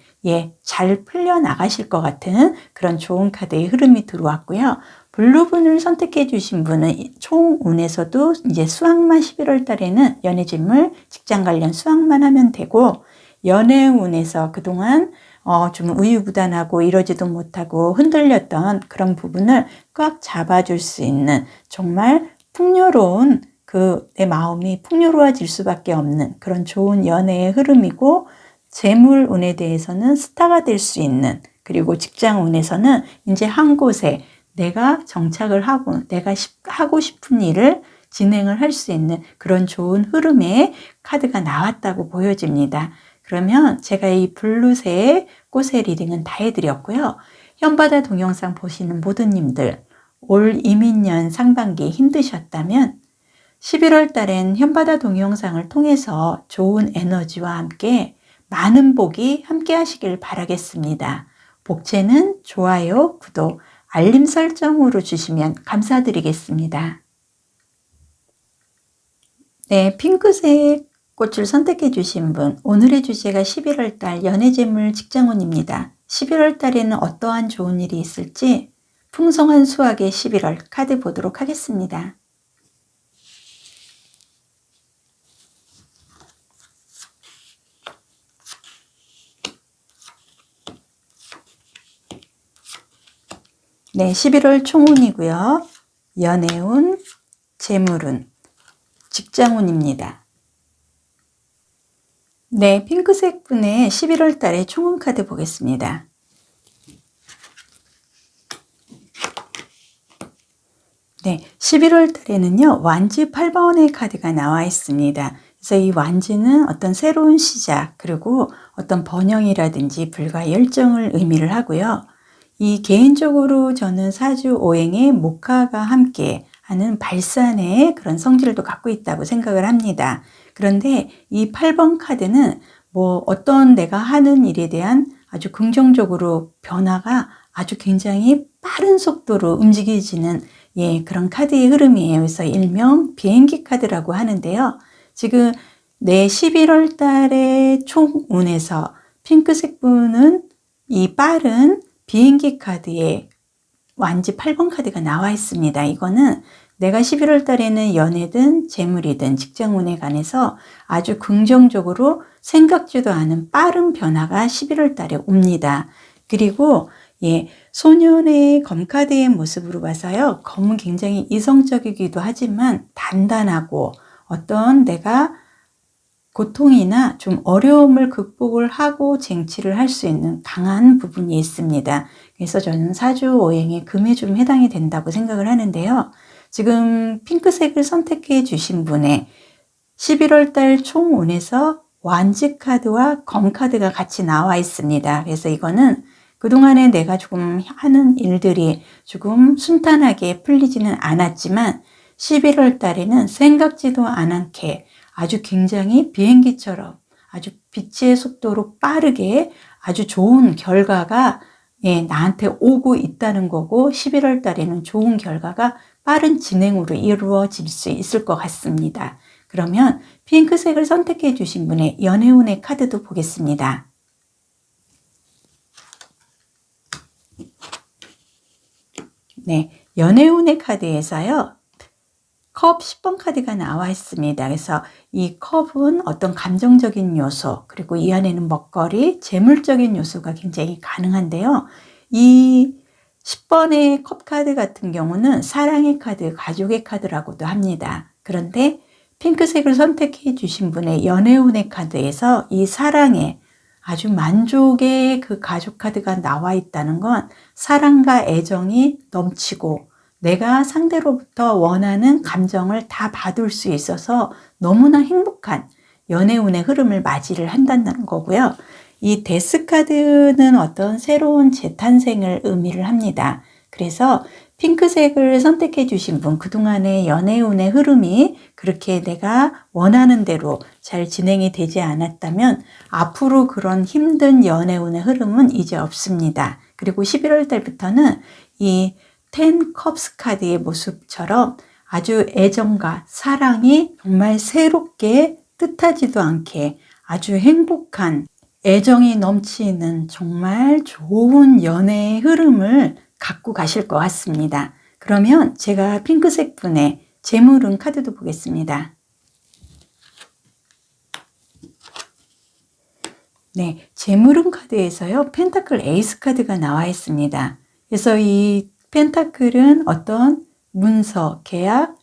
잘 풀려나가실 것 같은 그런 좋은 카드의 흐름이 들어왔고요. 블루분을 선택해 주신 분은 총 운에서도 이제 수학만 11월 달에는 연애, 재물, 직장 관련 수학만 하면 되고 연애운에서 그동안 좀 우유부단하고 이러지도 못하고 흔들렸던 그런 부분을 꽉 잡아줄 수 있는 정말 풍요로운 내 마음이 풍요로워질 수밖에 없는 그런 좋은 연애의 흐름이고 재물운에 대해서는 스타가 될 수 있는 그리고 직장운에서는 이제 한 곳에 내가 정착을 하고 내가 하고 싶은 일을 진행을 할 수 있는 그런 좋은 흐름의 카드가 나왔다고 보여집니다. 그러면 제가 이 블루색 꽃의 리딩은 다 해드렸고요. 현바다 동영상 보시는 모두님들 올 이민년 상반기 힘드셨다면 11월 달엔 현바다 동영상을 통해서 좋은 에너지와 함께 많은 복이 함께 하시길 바라겠습니다. 복채는 좋아요, 구독, 알림 설정으로 주시면 감사드리겠습니다. 네, 핑크색 꽃을 선택해 주신 분, 오늘의 주제가 11월 달 연애, 재물, 직장운입니다. 11월 달에는 어떠한 좋은 일이 있을지 풍성한 수학의 11월 카드 보도록 하겠습니다. 네, 11월 총운이고요. 연애운, 재물운, 직장운입니다. 네, 핑크색 분의 11월 달의 총운 카드 보겠습니다. 네, 11월 달에는요, 완즈 8번의 카드가 나와 있습니다. 그래서 이 완즈는 어떤 새로운 시작, 그리고 어떤 번영이라든지 불과 열정을 의미를 하고요. 이 개인적으로 저는 사주 오행에 목화가 함께 하는 발산의 그런 성질도 갖고 있다고 생각을 합니다. 그런데 이 8번 카드는 뭐 어떤 내가 하는 일에 대한 아주 긍정적으로 변화가 아주 굉장히 빠른 속도로 움직여지는 그런 카드의 흐름이에요. 그래서 일명 비행기 카드라고 하는데요. 지금 내 11월 달의 총운에서 핑크색 분은 이 빠른 비행기 카드에 완즈 8번 카드가 나와 있습니다. 이거는 내가 11월 달에는 연애든 재물이든 직장운에 관해서 아주 긍정적으로 생각지도 않은 빠른 변화가 11월 달에 옵니다. 그리고 소년의 검카드의 모습으로 봐서요. 검은 굉장히 이성적이기도 하지만 단단하고 어떤 내가 고통이나 좀 어려움을 극복을 하고 쟁취를 할 수 있는 강한 부분이 있습니다. 그래서 저는 사주 오행의 금에 좀 해당이 된다고 생각을 하는데요. 지금 핑크색을 선택해 주신 분의 11월 달 총운에서 완즈 카드와 검 카드가 같이 나와 있습니다. 그래서 이거는 그동안에 내가 조금 하는 일들이 조금 순탄하게 풀리지는 않았지만 11월 달에는 생각지도 않게 아주 굉장히 비행기처럼 아주 빛의 속도로 빠르게 아주 좋은 결과가 나한테 오고 있다는 거고 11월 달에는 좋은 결과가 빠른 진행으로 이루어질 수 있을 것 같습니다. 그러면 핑크색을 선택해 주신 분의 연애운의 카드도 보겠습니다. 네, 연애운의 카드에서요. 컵 10번 카드가 나와 있습니다. 그래서 이 컵은 어떤 감정적인 요소, 그리고 이 안에는 먹거리, 재물적인 요소가 굉장히 가능한데요. 이 10번의 컵 카드 같은 경우는 사랑의 카드, 가족의 카드라고도 합니다. 그런데 핑크색을 선택해 주신 분의 연애운의 카드에서 이 사랑의 아주 만족의 그 가족 카드가 나와 있다는 건 사랑과 애정이 넘치고 내가 상대로부터 원하는 감정을 다 받을 수 있어서 너무나 행복한 연애운의 흐름을 맞이를 한다는 거고요. 이 데스 카드는 어떤 새로운 재탄생을 의미를 합니다. 그래서 핑크색을 선택해 주신 분, 그동안의 연애운의 흐름이 그렇게 내가 원하는 대로 잘 진행이 되지 않았다면 앞으로 그런 힘든 연애운의 흐름은 이제 없습니다. 그리고 11월 달부터는 이 10 컵스 카드의 모습처럼 아주 애정과 사랑이 정말 새롭게 뜻하지도 않게 아주 행복한 애정이 넘치는 정말 좋은 연애의 흐름을 갖고 가실 것 같습니다. 그러면 제가 핑크색 분의 재물운 카드도 보겠습니다. 네, 재물운 카드에서요. 펜타클 에이스 카드가 나와 있습니다. 그래서 이 펜타클은 어떤 문서, 계약,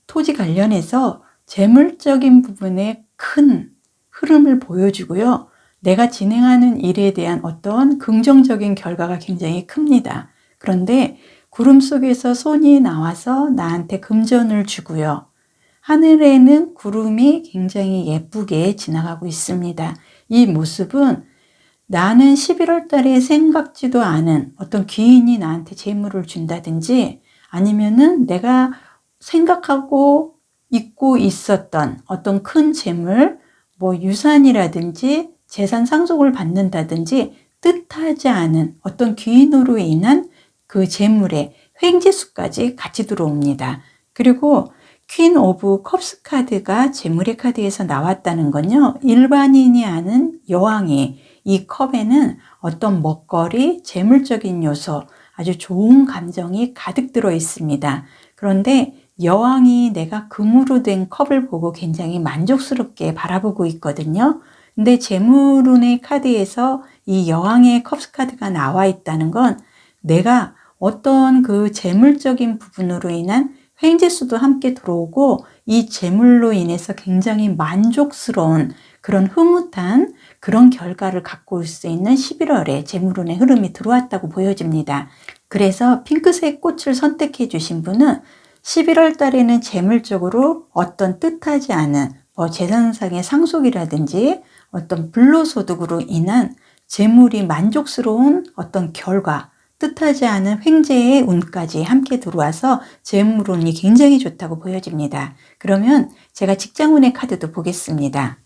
토지 관련해서 재물적인 부분에 큰 흐름을 보여주고요. 내가 진행하는 일에 대한 어떤 긍정적인 결과가 굉장히 큽니다. 그런데 구름 속에서 손이 나와서 나한테 금전을 주고요. 하늘에는 구름이 굉장히 예쁘게 지나가고 있습니다. 이 모습은 나는 11월 달에 생각지도 않은 어떤 귀인이 나한테 재물을 준다든지 아니면은 내가 생각하고 잊고 있었던 어떤 큰 재물, 뭐 유산이라든지 재산 상속을 받는다든지 뜻하지 않은 어떤 귀인으로 인한 그 재물의 횡재수까지 같이 들어옵니다. 그리고 퀸 오브 컵스 카드가 재물의 카드에서 나왔다는 건요. 일반인이 아는 여왕이 이 컵에는 어떤 먹거리, 재물적인 요소, 아주 좋은 감정이 가득 들어 있습니다. 그런데 여왕이 내가 금으로 된 컵을 보고 굉장히 만족스럽게 바라보고 있거든요. 근데 재물운의 카드에서 이 여왕의 컵스 카드가 나와 있다는 건 내가 어떤 그 재물적인 부분으로 인한 횡재수도 함께 들어오고 이 재물로 인해서 굉장히 만족스러운 그런 흐뭇한 그런 결과를 갖고 올 수 있는 11월에 재물운의 흐름이 들어왔다고 보여집니다. 그래서 핑크색 꽃을 선택해 주신 분은 11월 달에는 재물적으로 어떤 뜻하지 않은 재산상의 상속이라든지 어떤 불로소득으로 인한 재물이 만족스러운 어떤 결과, 뜻하지 않은 횡재의 운까지 함께 들어와서 재물운이 굉장히 좋다고 보여집니다. 그러면 제가 직장운의 카드도 보겠습니다.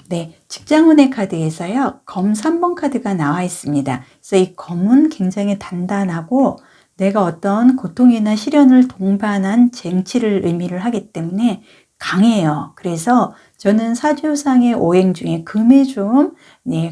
네, 직장운의 카드에서요. 검 3번 카드가 나와 있습니다. 그래서 이 검은 굉장히 단단하고 내가 어떤 고통이나 시련을 동반한 쟁취를 의미를 하기 때문에 강해요. 그래서 저는 사주상의 오행 중에 금에 좀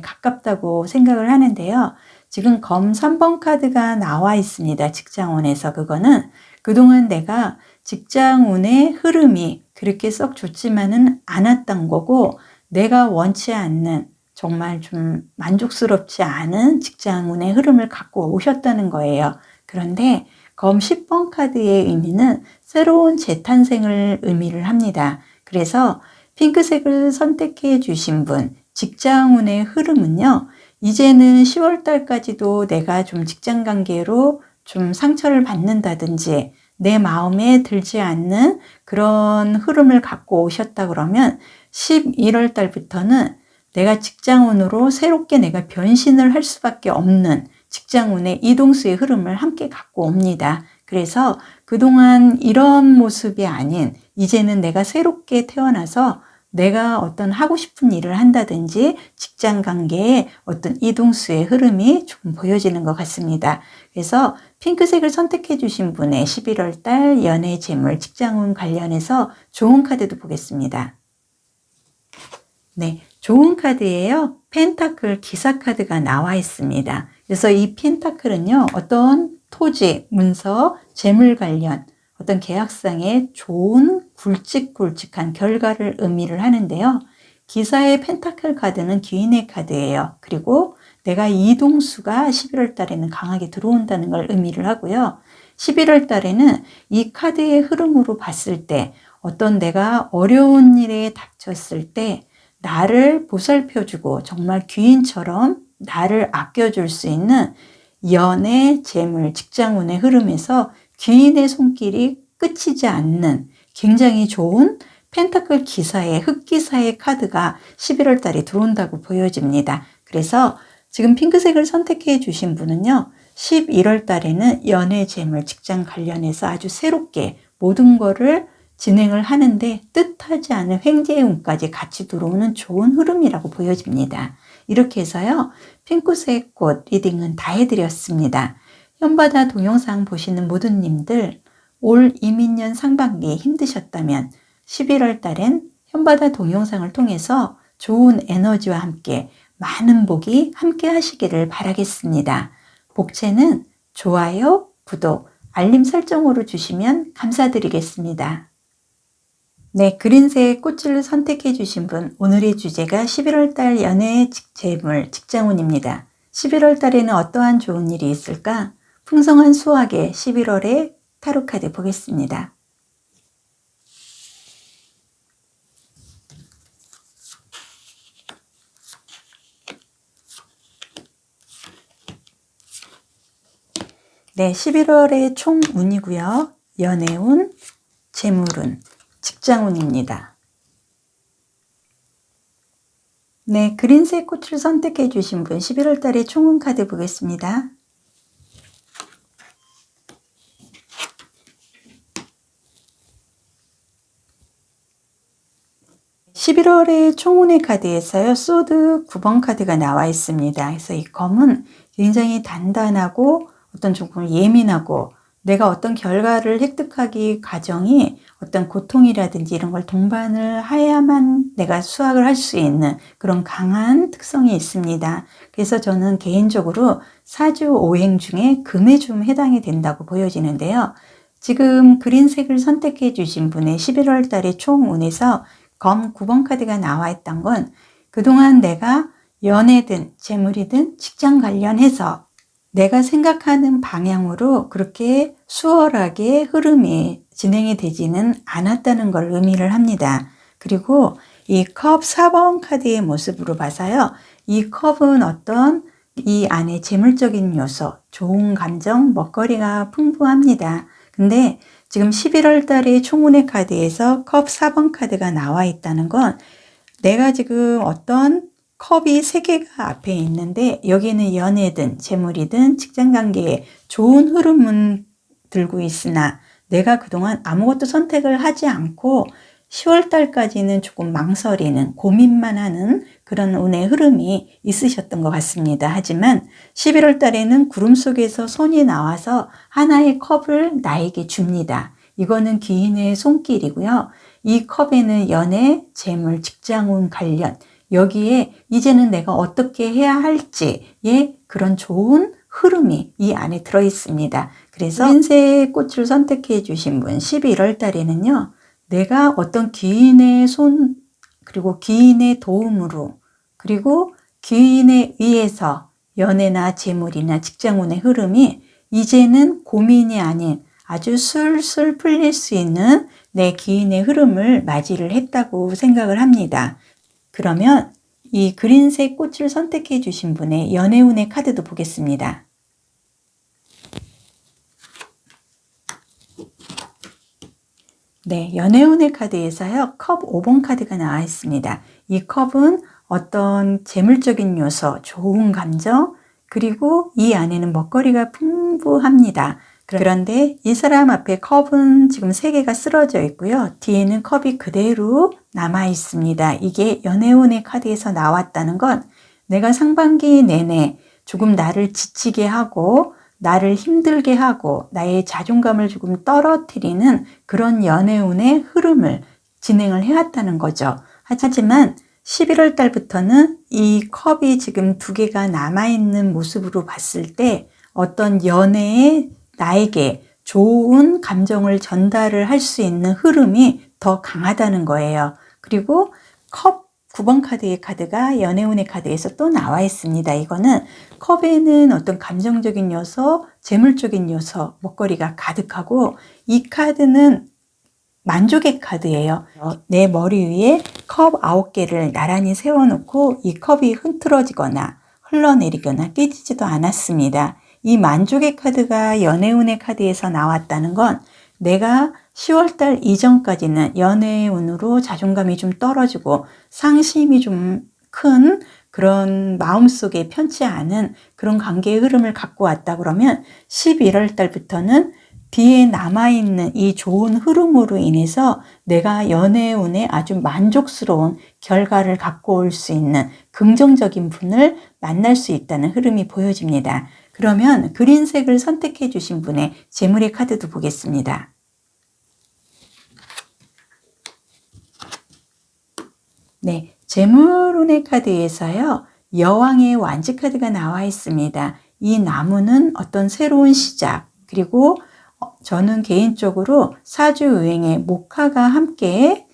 가깝다고 생각을 하는데요. 지금 검 3번 카드가 나와 있습니다. 직장운에서. 그거는 그동안 내가 직장운의 흐름이 그렇게 썩 좋지만은 않았던 거고 내가 원치 않는 정말 좀 만족스럽지 않은 직장운의 흐름을 갖고 오셨다는 거예요. 그런데 검 10번 카드의 의미는 새로운 재탄생을 의미를 합니다. 그래서 핑크색을 선택해 주신 분, 직장운의 흐름은요. 이제는 10월 달까지도 내가 좀 직장 관계로 좀 상처를 받는다든지 내 마음에 들지 않는 그런 흐름을 갖고 오셨다 그러면 11월 달부터는 내가 직장운으로 새롭게 내가 변신을 할 수밖에 없는 직장운의 이동수의 흐름을 함께 갖고 옵니다. 그래서 그동안 이런 모습이 아닌 이제는 내가 새롭게 태어나서 내가 어떤 하고 싶은 일을 한다든지 직장 관계에 어떤 이동수의 흐름이 조금 보여지는 것 같습니다. 그래서 핑크색을 선택해 주신 분의 11월 달 연애, 재물, 직장운 관련해서 좋은 카드도 보겠습니다. 네, 좋은 카드예요. 펜타클 기사 카드가 나와 있습니다. 그래서 이 펜타클은요, 어떤 토지, 문서, 재물 관련 어떤 계약상의 좋은 굵직굵직한 결과를 의미를 하는데요. 기사의 펜타클 카드는 귀인의 카드예요. 그리고 내가 이동수가 11월 달에는 강하게 들어온다는 걸 의미를 하고요. 11월 달에는 이 카드의 흐름으로 봤을 때 어떤 내가 어려운 일에 닥쳤을 때 나를 보살펴주고 정말 귀인처럼 나를 아껴줄 수 있는 연애, 재물, 직장운의 흐름에서 귀인의 손길이 끝이지 않는 굉장히 좋은 펜타클 기사의 흑기사의 카드가 11월 달에 들어온다고 보여집니다. 그래서 지금 핑크색을 선택해 주신 분은요. 11월 달에는 연애, 재물, 직장 관련해서 아주 새롭게 모든 거를 진행을 하는데 뜻하지 않은 횡재의 운까지 같이 들어오는 좋은 흐름이라고 보여집니다. 이렇게 해서요. 핑크색 꽃 리딩은 다 해드렸습니다. 현바다 동영상 보시는 모든 님들 올 이민년 상반기 힘드셨다면 11월 달엔 현바다 동영상을 통해서 좋은 에너지와 함께 많은 복이 함께 하시기를 바라겠습니다. 복채는 좋아요, 구독, 알림 설정으로 주시면 감사드리겠습니다. 네, 그린색 꽃을 선택해 주신 분, 오늘의 주제가 11월 달 연애, 재물, 직장운입니다. 11월 달에는 어떠한 좋은 일이 있을까? 풍성한 수확의 11월의 타로카드 보겠습니다. 네, 11월의 총운이고요. 연애운, 재물운, 직장운입니다. 네, 그린색 꽃을 선택해 주신 분 11월 달의 총운 카드 보겠습니다. (11월의) 총운의 카드에서요. 소드 9번 카드가 나와 있습니다. 그래서 이 검은 굉장히 단단하고 어떤 조금 예민하고 내가 어떤 결과를 획득하기 과정이 어떤 고통이라든지 이런 걸 동반을 해야만 내가 수확을 할 수 있는 그런 강한 특성이 있습니다. 그래서 저는 개인적으로 사주 오행 중에 금에 좀 해당이 된다고 보여지는데요. 지금 그린색을 선택해 주신 분의 11월 달의 총운에서 검 9번 카드가 나와 있던 건 그동안 내가 연애든 재물이든 직장 관련해서 내가 생각하는 방향으로 그렇게 수월하게 흐름이 진행이 되지는 않았다는 걸 의미를 합니다. 그리고 이 컵 4번 카드의 모습으로 봐서요. 이 컵은 어떤 이 안에 재물적인 요소, 좋은 감정, 먹거리가 풍부합니다. 근데 지금 11월 달에 총운의 카드에서 컵 4번 카드가 나와 있다는 건 내가 지금 어떤 컵이 3개가 앞에 있는데 여기는 연애든 재물이든 직장관계에 좋은 흐름은 들고 있으나 내가 그동안 아무것도 선택을 하지 않고 10월 달까지는 조금 망설이는 고민만 하는 그런 운의 흐름이 있으셨던 것 같습니다. 하지만 11월 달에는 구름 속에서 손이 나와서 하나의 컵을 나에게 줍니다. 이거는 귀인의 손길이고요. 이 컵에는 연애, 재물, 직장운 관련 여기에 이제는 내가 어떻게 해야 할지의 그런 좋은 흐름이 이 안에 들어 있습니다. 그래서 흰색 꽃을 선택해 주신 분 11월 달에는요. 내가 어떤 귀인의 손 그리고 귀인의 도움으로 그리고 귀인에 의해서 연애나 재물이나 직장운의 흐름이 이제는 고민이 아닌 아주 술술 풀릴 수 있는 내 귀인의 흐름을 맞이를 했다고 생각을 합니다. 그러면 이 그린색 꽃을 선택해 주신 분의 연애운의 카드도 보겠습니다. 네, 연애운의 카드에서요, 컵 5번 카드가 나와 있습니다. 이 컵은 어떤 재물적인 요소, 좋은 감정, 그리고 이 안에는 먹거리가 풍부합니다. 그런데 이 사람 앞에 컵은 지금 3개가 쓰러져 있고요. 뒤에는 컵이 그대로 남아 있습니다. 이게 연애운의 카드에서 나왔다는 건 내가 상반기 내내 조금 나를 지치게 하고 나를 힘들게 하고 나의 자존감을 조금 떨어뜨리는 그런 연애운의 흐름을 진행을 해왔다는 거죠. 하지만 11월 달부터는 이 컵이 지금 2개가 남아있는 모습으로 봤을 때 어떤 연애에 나에게 좋은 감정을 전달을 할 수 있는 흐름이 더 강하다는 거예요. 그리고 컵 9번 카드의 카드가 연애운의 카드에서 또 나와 있습니다. 이거는 컵에는 어떤 감정적인 요소, 재물적인 요소, 먹거리가 가득하고 이 카드는 만족의 카드예요. 내 머리 위에 컵 9개를 나란히 세워놓고 이 컵이 흐트러지거나 흘러내리거나 깨지지도 않았습니다. 이 만족의 카드가 연애운의 카드에서 나왔다는 건 내가 10월달 이전까지는 연애운으로 자존감이 좀 떨어지고 상심이 좀 큰 그런 마음속에 편치 않은 그런 관계의 흐름을 갖고 왔다 그러면 11월 달부터는 뒤에 남아있는 이 좋은 흐름으로 인해서 내가 연애운에 아주 만족스러운 결과를 갖고 올 수 있는 긍정적인 분을 만날 수 있다는 흐름이 보여집니다. 그러면 그린색을 선택해 주신 분의 재물의 카드도 보겠습니다. 네, 재물운의 카드에서요, 여왕의 완지 카드가 나와 있습니다. 이 나무는 어떤 새로운 시작, 그리고 저는 개인적으로 사주유행에 목화가 함께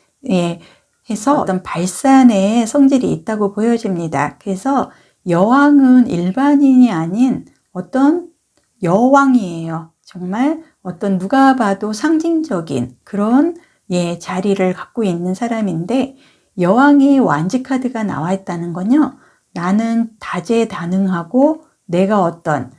해서 어떤 발산의 성질이 있다고 보여집니다. 그래서 여왕은 일반인이 아닌 어떤 여왕이에요. 정말 어떤 누가 봐도 상징적인 그런 자리를 갖고 있는 사람인데 여왕의 완지 카드가 나와 있다는 건요. 나는 다재다능하고 내가 어떤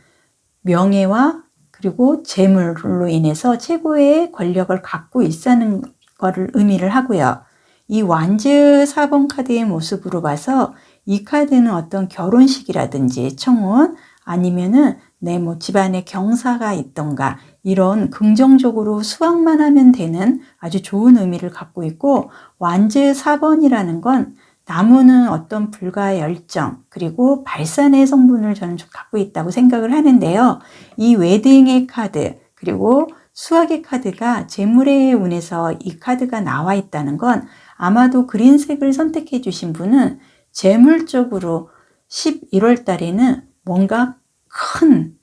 명예와 그리고 재물로 인해서 최고의 권력을 갖고 있다는 것을 의미를 하고요. 이 완즈 4번 카드의 모습으로 봐서 이 카드는 어떤 결혼식이라든지 청혼 아니면은 내 집안에 경사가 있던가 이런 긍정적으로 수확만 하면 되는 아주 좋은 의미를 갖고 있고 완즈 4번이라는 건 나무는 어떤 불과 열정 그리고 발산의 성분을 저는 좀 갖고 있다고 생각을 하는데요. 이 웨딩의 카드 그리고 수학의 카드가 재물의 운에서 이 카드가 나와 있다는 건 아마도 그린색을 선택해 주신 분은 재물적으로 11월 달에는 뭔가 큰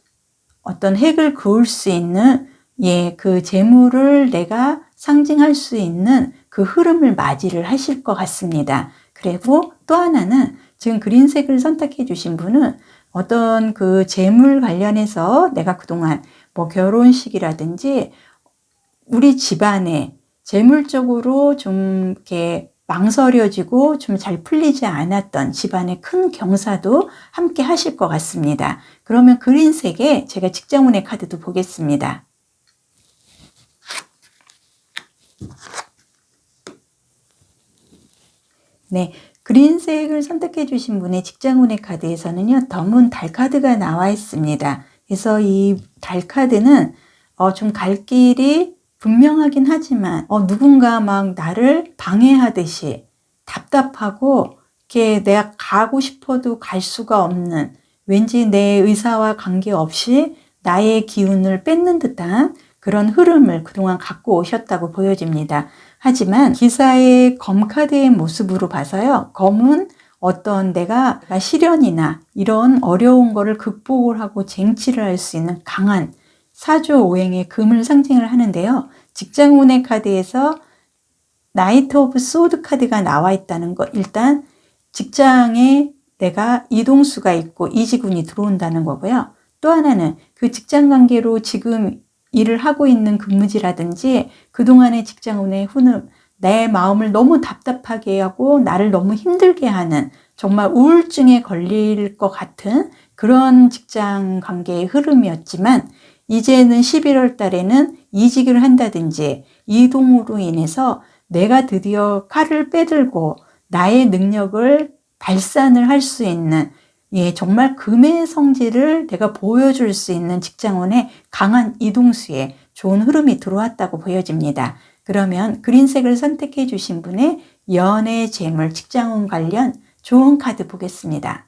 어떤 획을 그을 수 있는 그 재물을 내가 상징할 수 있는 그 흐름을 맞이를 하실 것 같습니다. 그리고 또 하나는 지금 그린색을 선택해 주신 분은 어떤 그 재물 관련해서 내가 그동안 결혼식이라든지 우리 집안에 재물적으로 좀 이렇게 망설여지고 좀 잘 풀리지 않았던 집안의 큰 경사도 함께 하실 것 같습니다. 그러면 그린색에 제가 직장운의 카드도 보겠습니다. 네, 그린색을 선택해 주신 분의 직장운의 카드에서는요, 더문 달 카드가 나와 있습니다. 그래서 이 달 카드는 좀 갈 길이 분명하긴 하지만 누군가 막 나를 방해하듯이 답답하고 이렇게 내가 가고 싶어도 갈 수가 없는 왠지 내 의사와 관계없이 나의 기운을 뺏는 듯한 그런 흐름을 그동안 갖고 오셨다고 보여집니다. 하지만 기사의 검 카드의 모습으로 봐서요. 검은 어떤 내가 시련이나 이런 어려운 거를 극복을 하고 쟁취를 할 수 있는 강한 사주 오행의 금을 상징을 하는데요. 직장운의 카드에서 나이트 오브 소드 카드가 나와 있다는 거 일단 직장에 내가 이동수가 있고 이직운이 들어온다는 거고요. 또 하나는 그 직장 관계로 지금 일을 하고 있는 근무지라든지 그동안의 직장운의 흐름 내 마음을 너무 답답하게 하고 나를 너무 힘들게 하는 정말 우울증에 걸릴 것 같은 그런 직장 관계의 흐름이었지만 이제는 11월 달에는 이직을 한다든지 이동으로 인해서 내가 드디어 칼을 빼들고 나의 능력을 발산을 할 수 있는, 정말 금의 성질을 내가 보여줄 수 있는 직장운의 강한 이동수에 좋은 흐름이 들어왔다고 보여집니다. 그러면 그린색을 선택해 주신 분의 연애, 재물, 직장운 관련 좋은 카드 보겠습니다.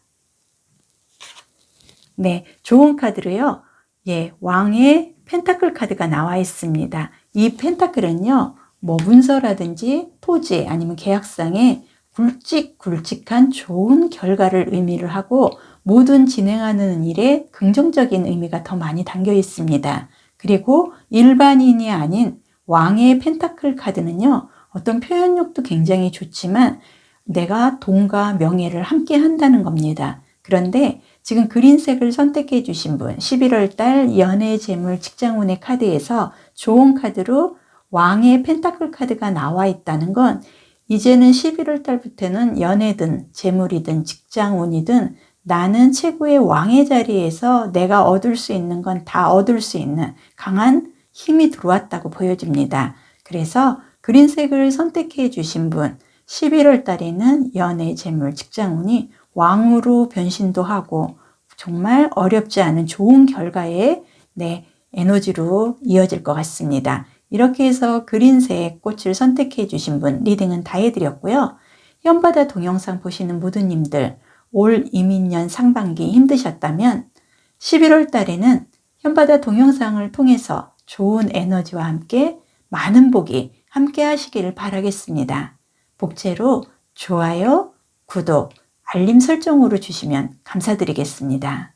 네, 좋은 카드로요. 왕의 펜타클 카드가 나와 있습니다. 이 펜타클은요, 문서라든지 토지 아니면 계약상에 굵직굵직한 좋은 결과를 의미를 하고 모든 진행하는 일에 긍정적인 의미가 더 많이 담겨 있습니다. 그리고 일반인이 아닌 왕의 펜타클 카드는요, 어떤 표현력도 굉장히 좋지만 내가 돈과 명예를 함께 한다는 겁니다. 그런데 지금 그린색을 선택해 주신 분, 11월 달 연애, 재물, 직장운의 카드에서 좋은 카드로 왕의 펜타클 카드가 나와 있다는 건 이제는 11월 달부터는 연애든 재물이든 직장운이든 나는 최고의 왕의 자리에서 내가 얻을 수 있는 건 다 얻을 수 있는 강한 힘이 들어왔다고 보여집니다. 그래서 그린색을 선택해 주신 분, 11월 달에는 연애, 재물, 직장운이 왕으로 변신도 하고 정말 어렵지 않은 좋은 결과의 에너지로 이어질 것 같습니다. 이렇게 해서 그린색 꽃을 선택해 주신 분 리딩은 다 해드렸고요. 현바다 동영상 보시는 모두님들 올 이민년 상반기 힘드셨다면 11월 달에는 현바다 동영상을 통해서 좋은 에너지와 함께 많은 복이 함께 하시기를 바라겠습니다. 복채로 좋아요, 구독, 알림 설정으로 주시면 감사드리겠습니다.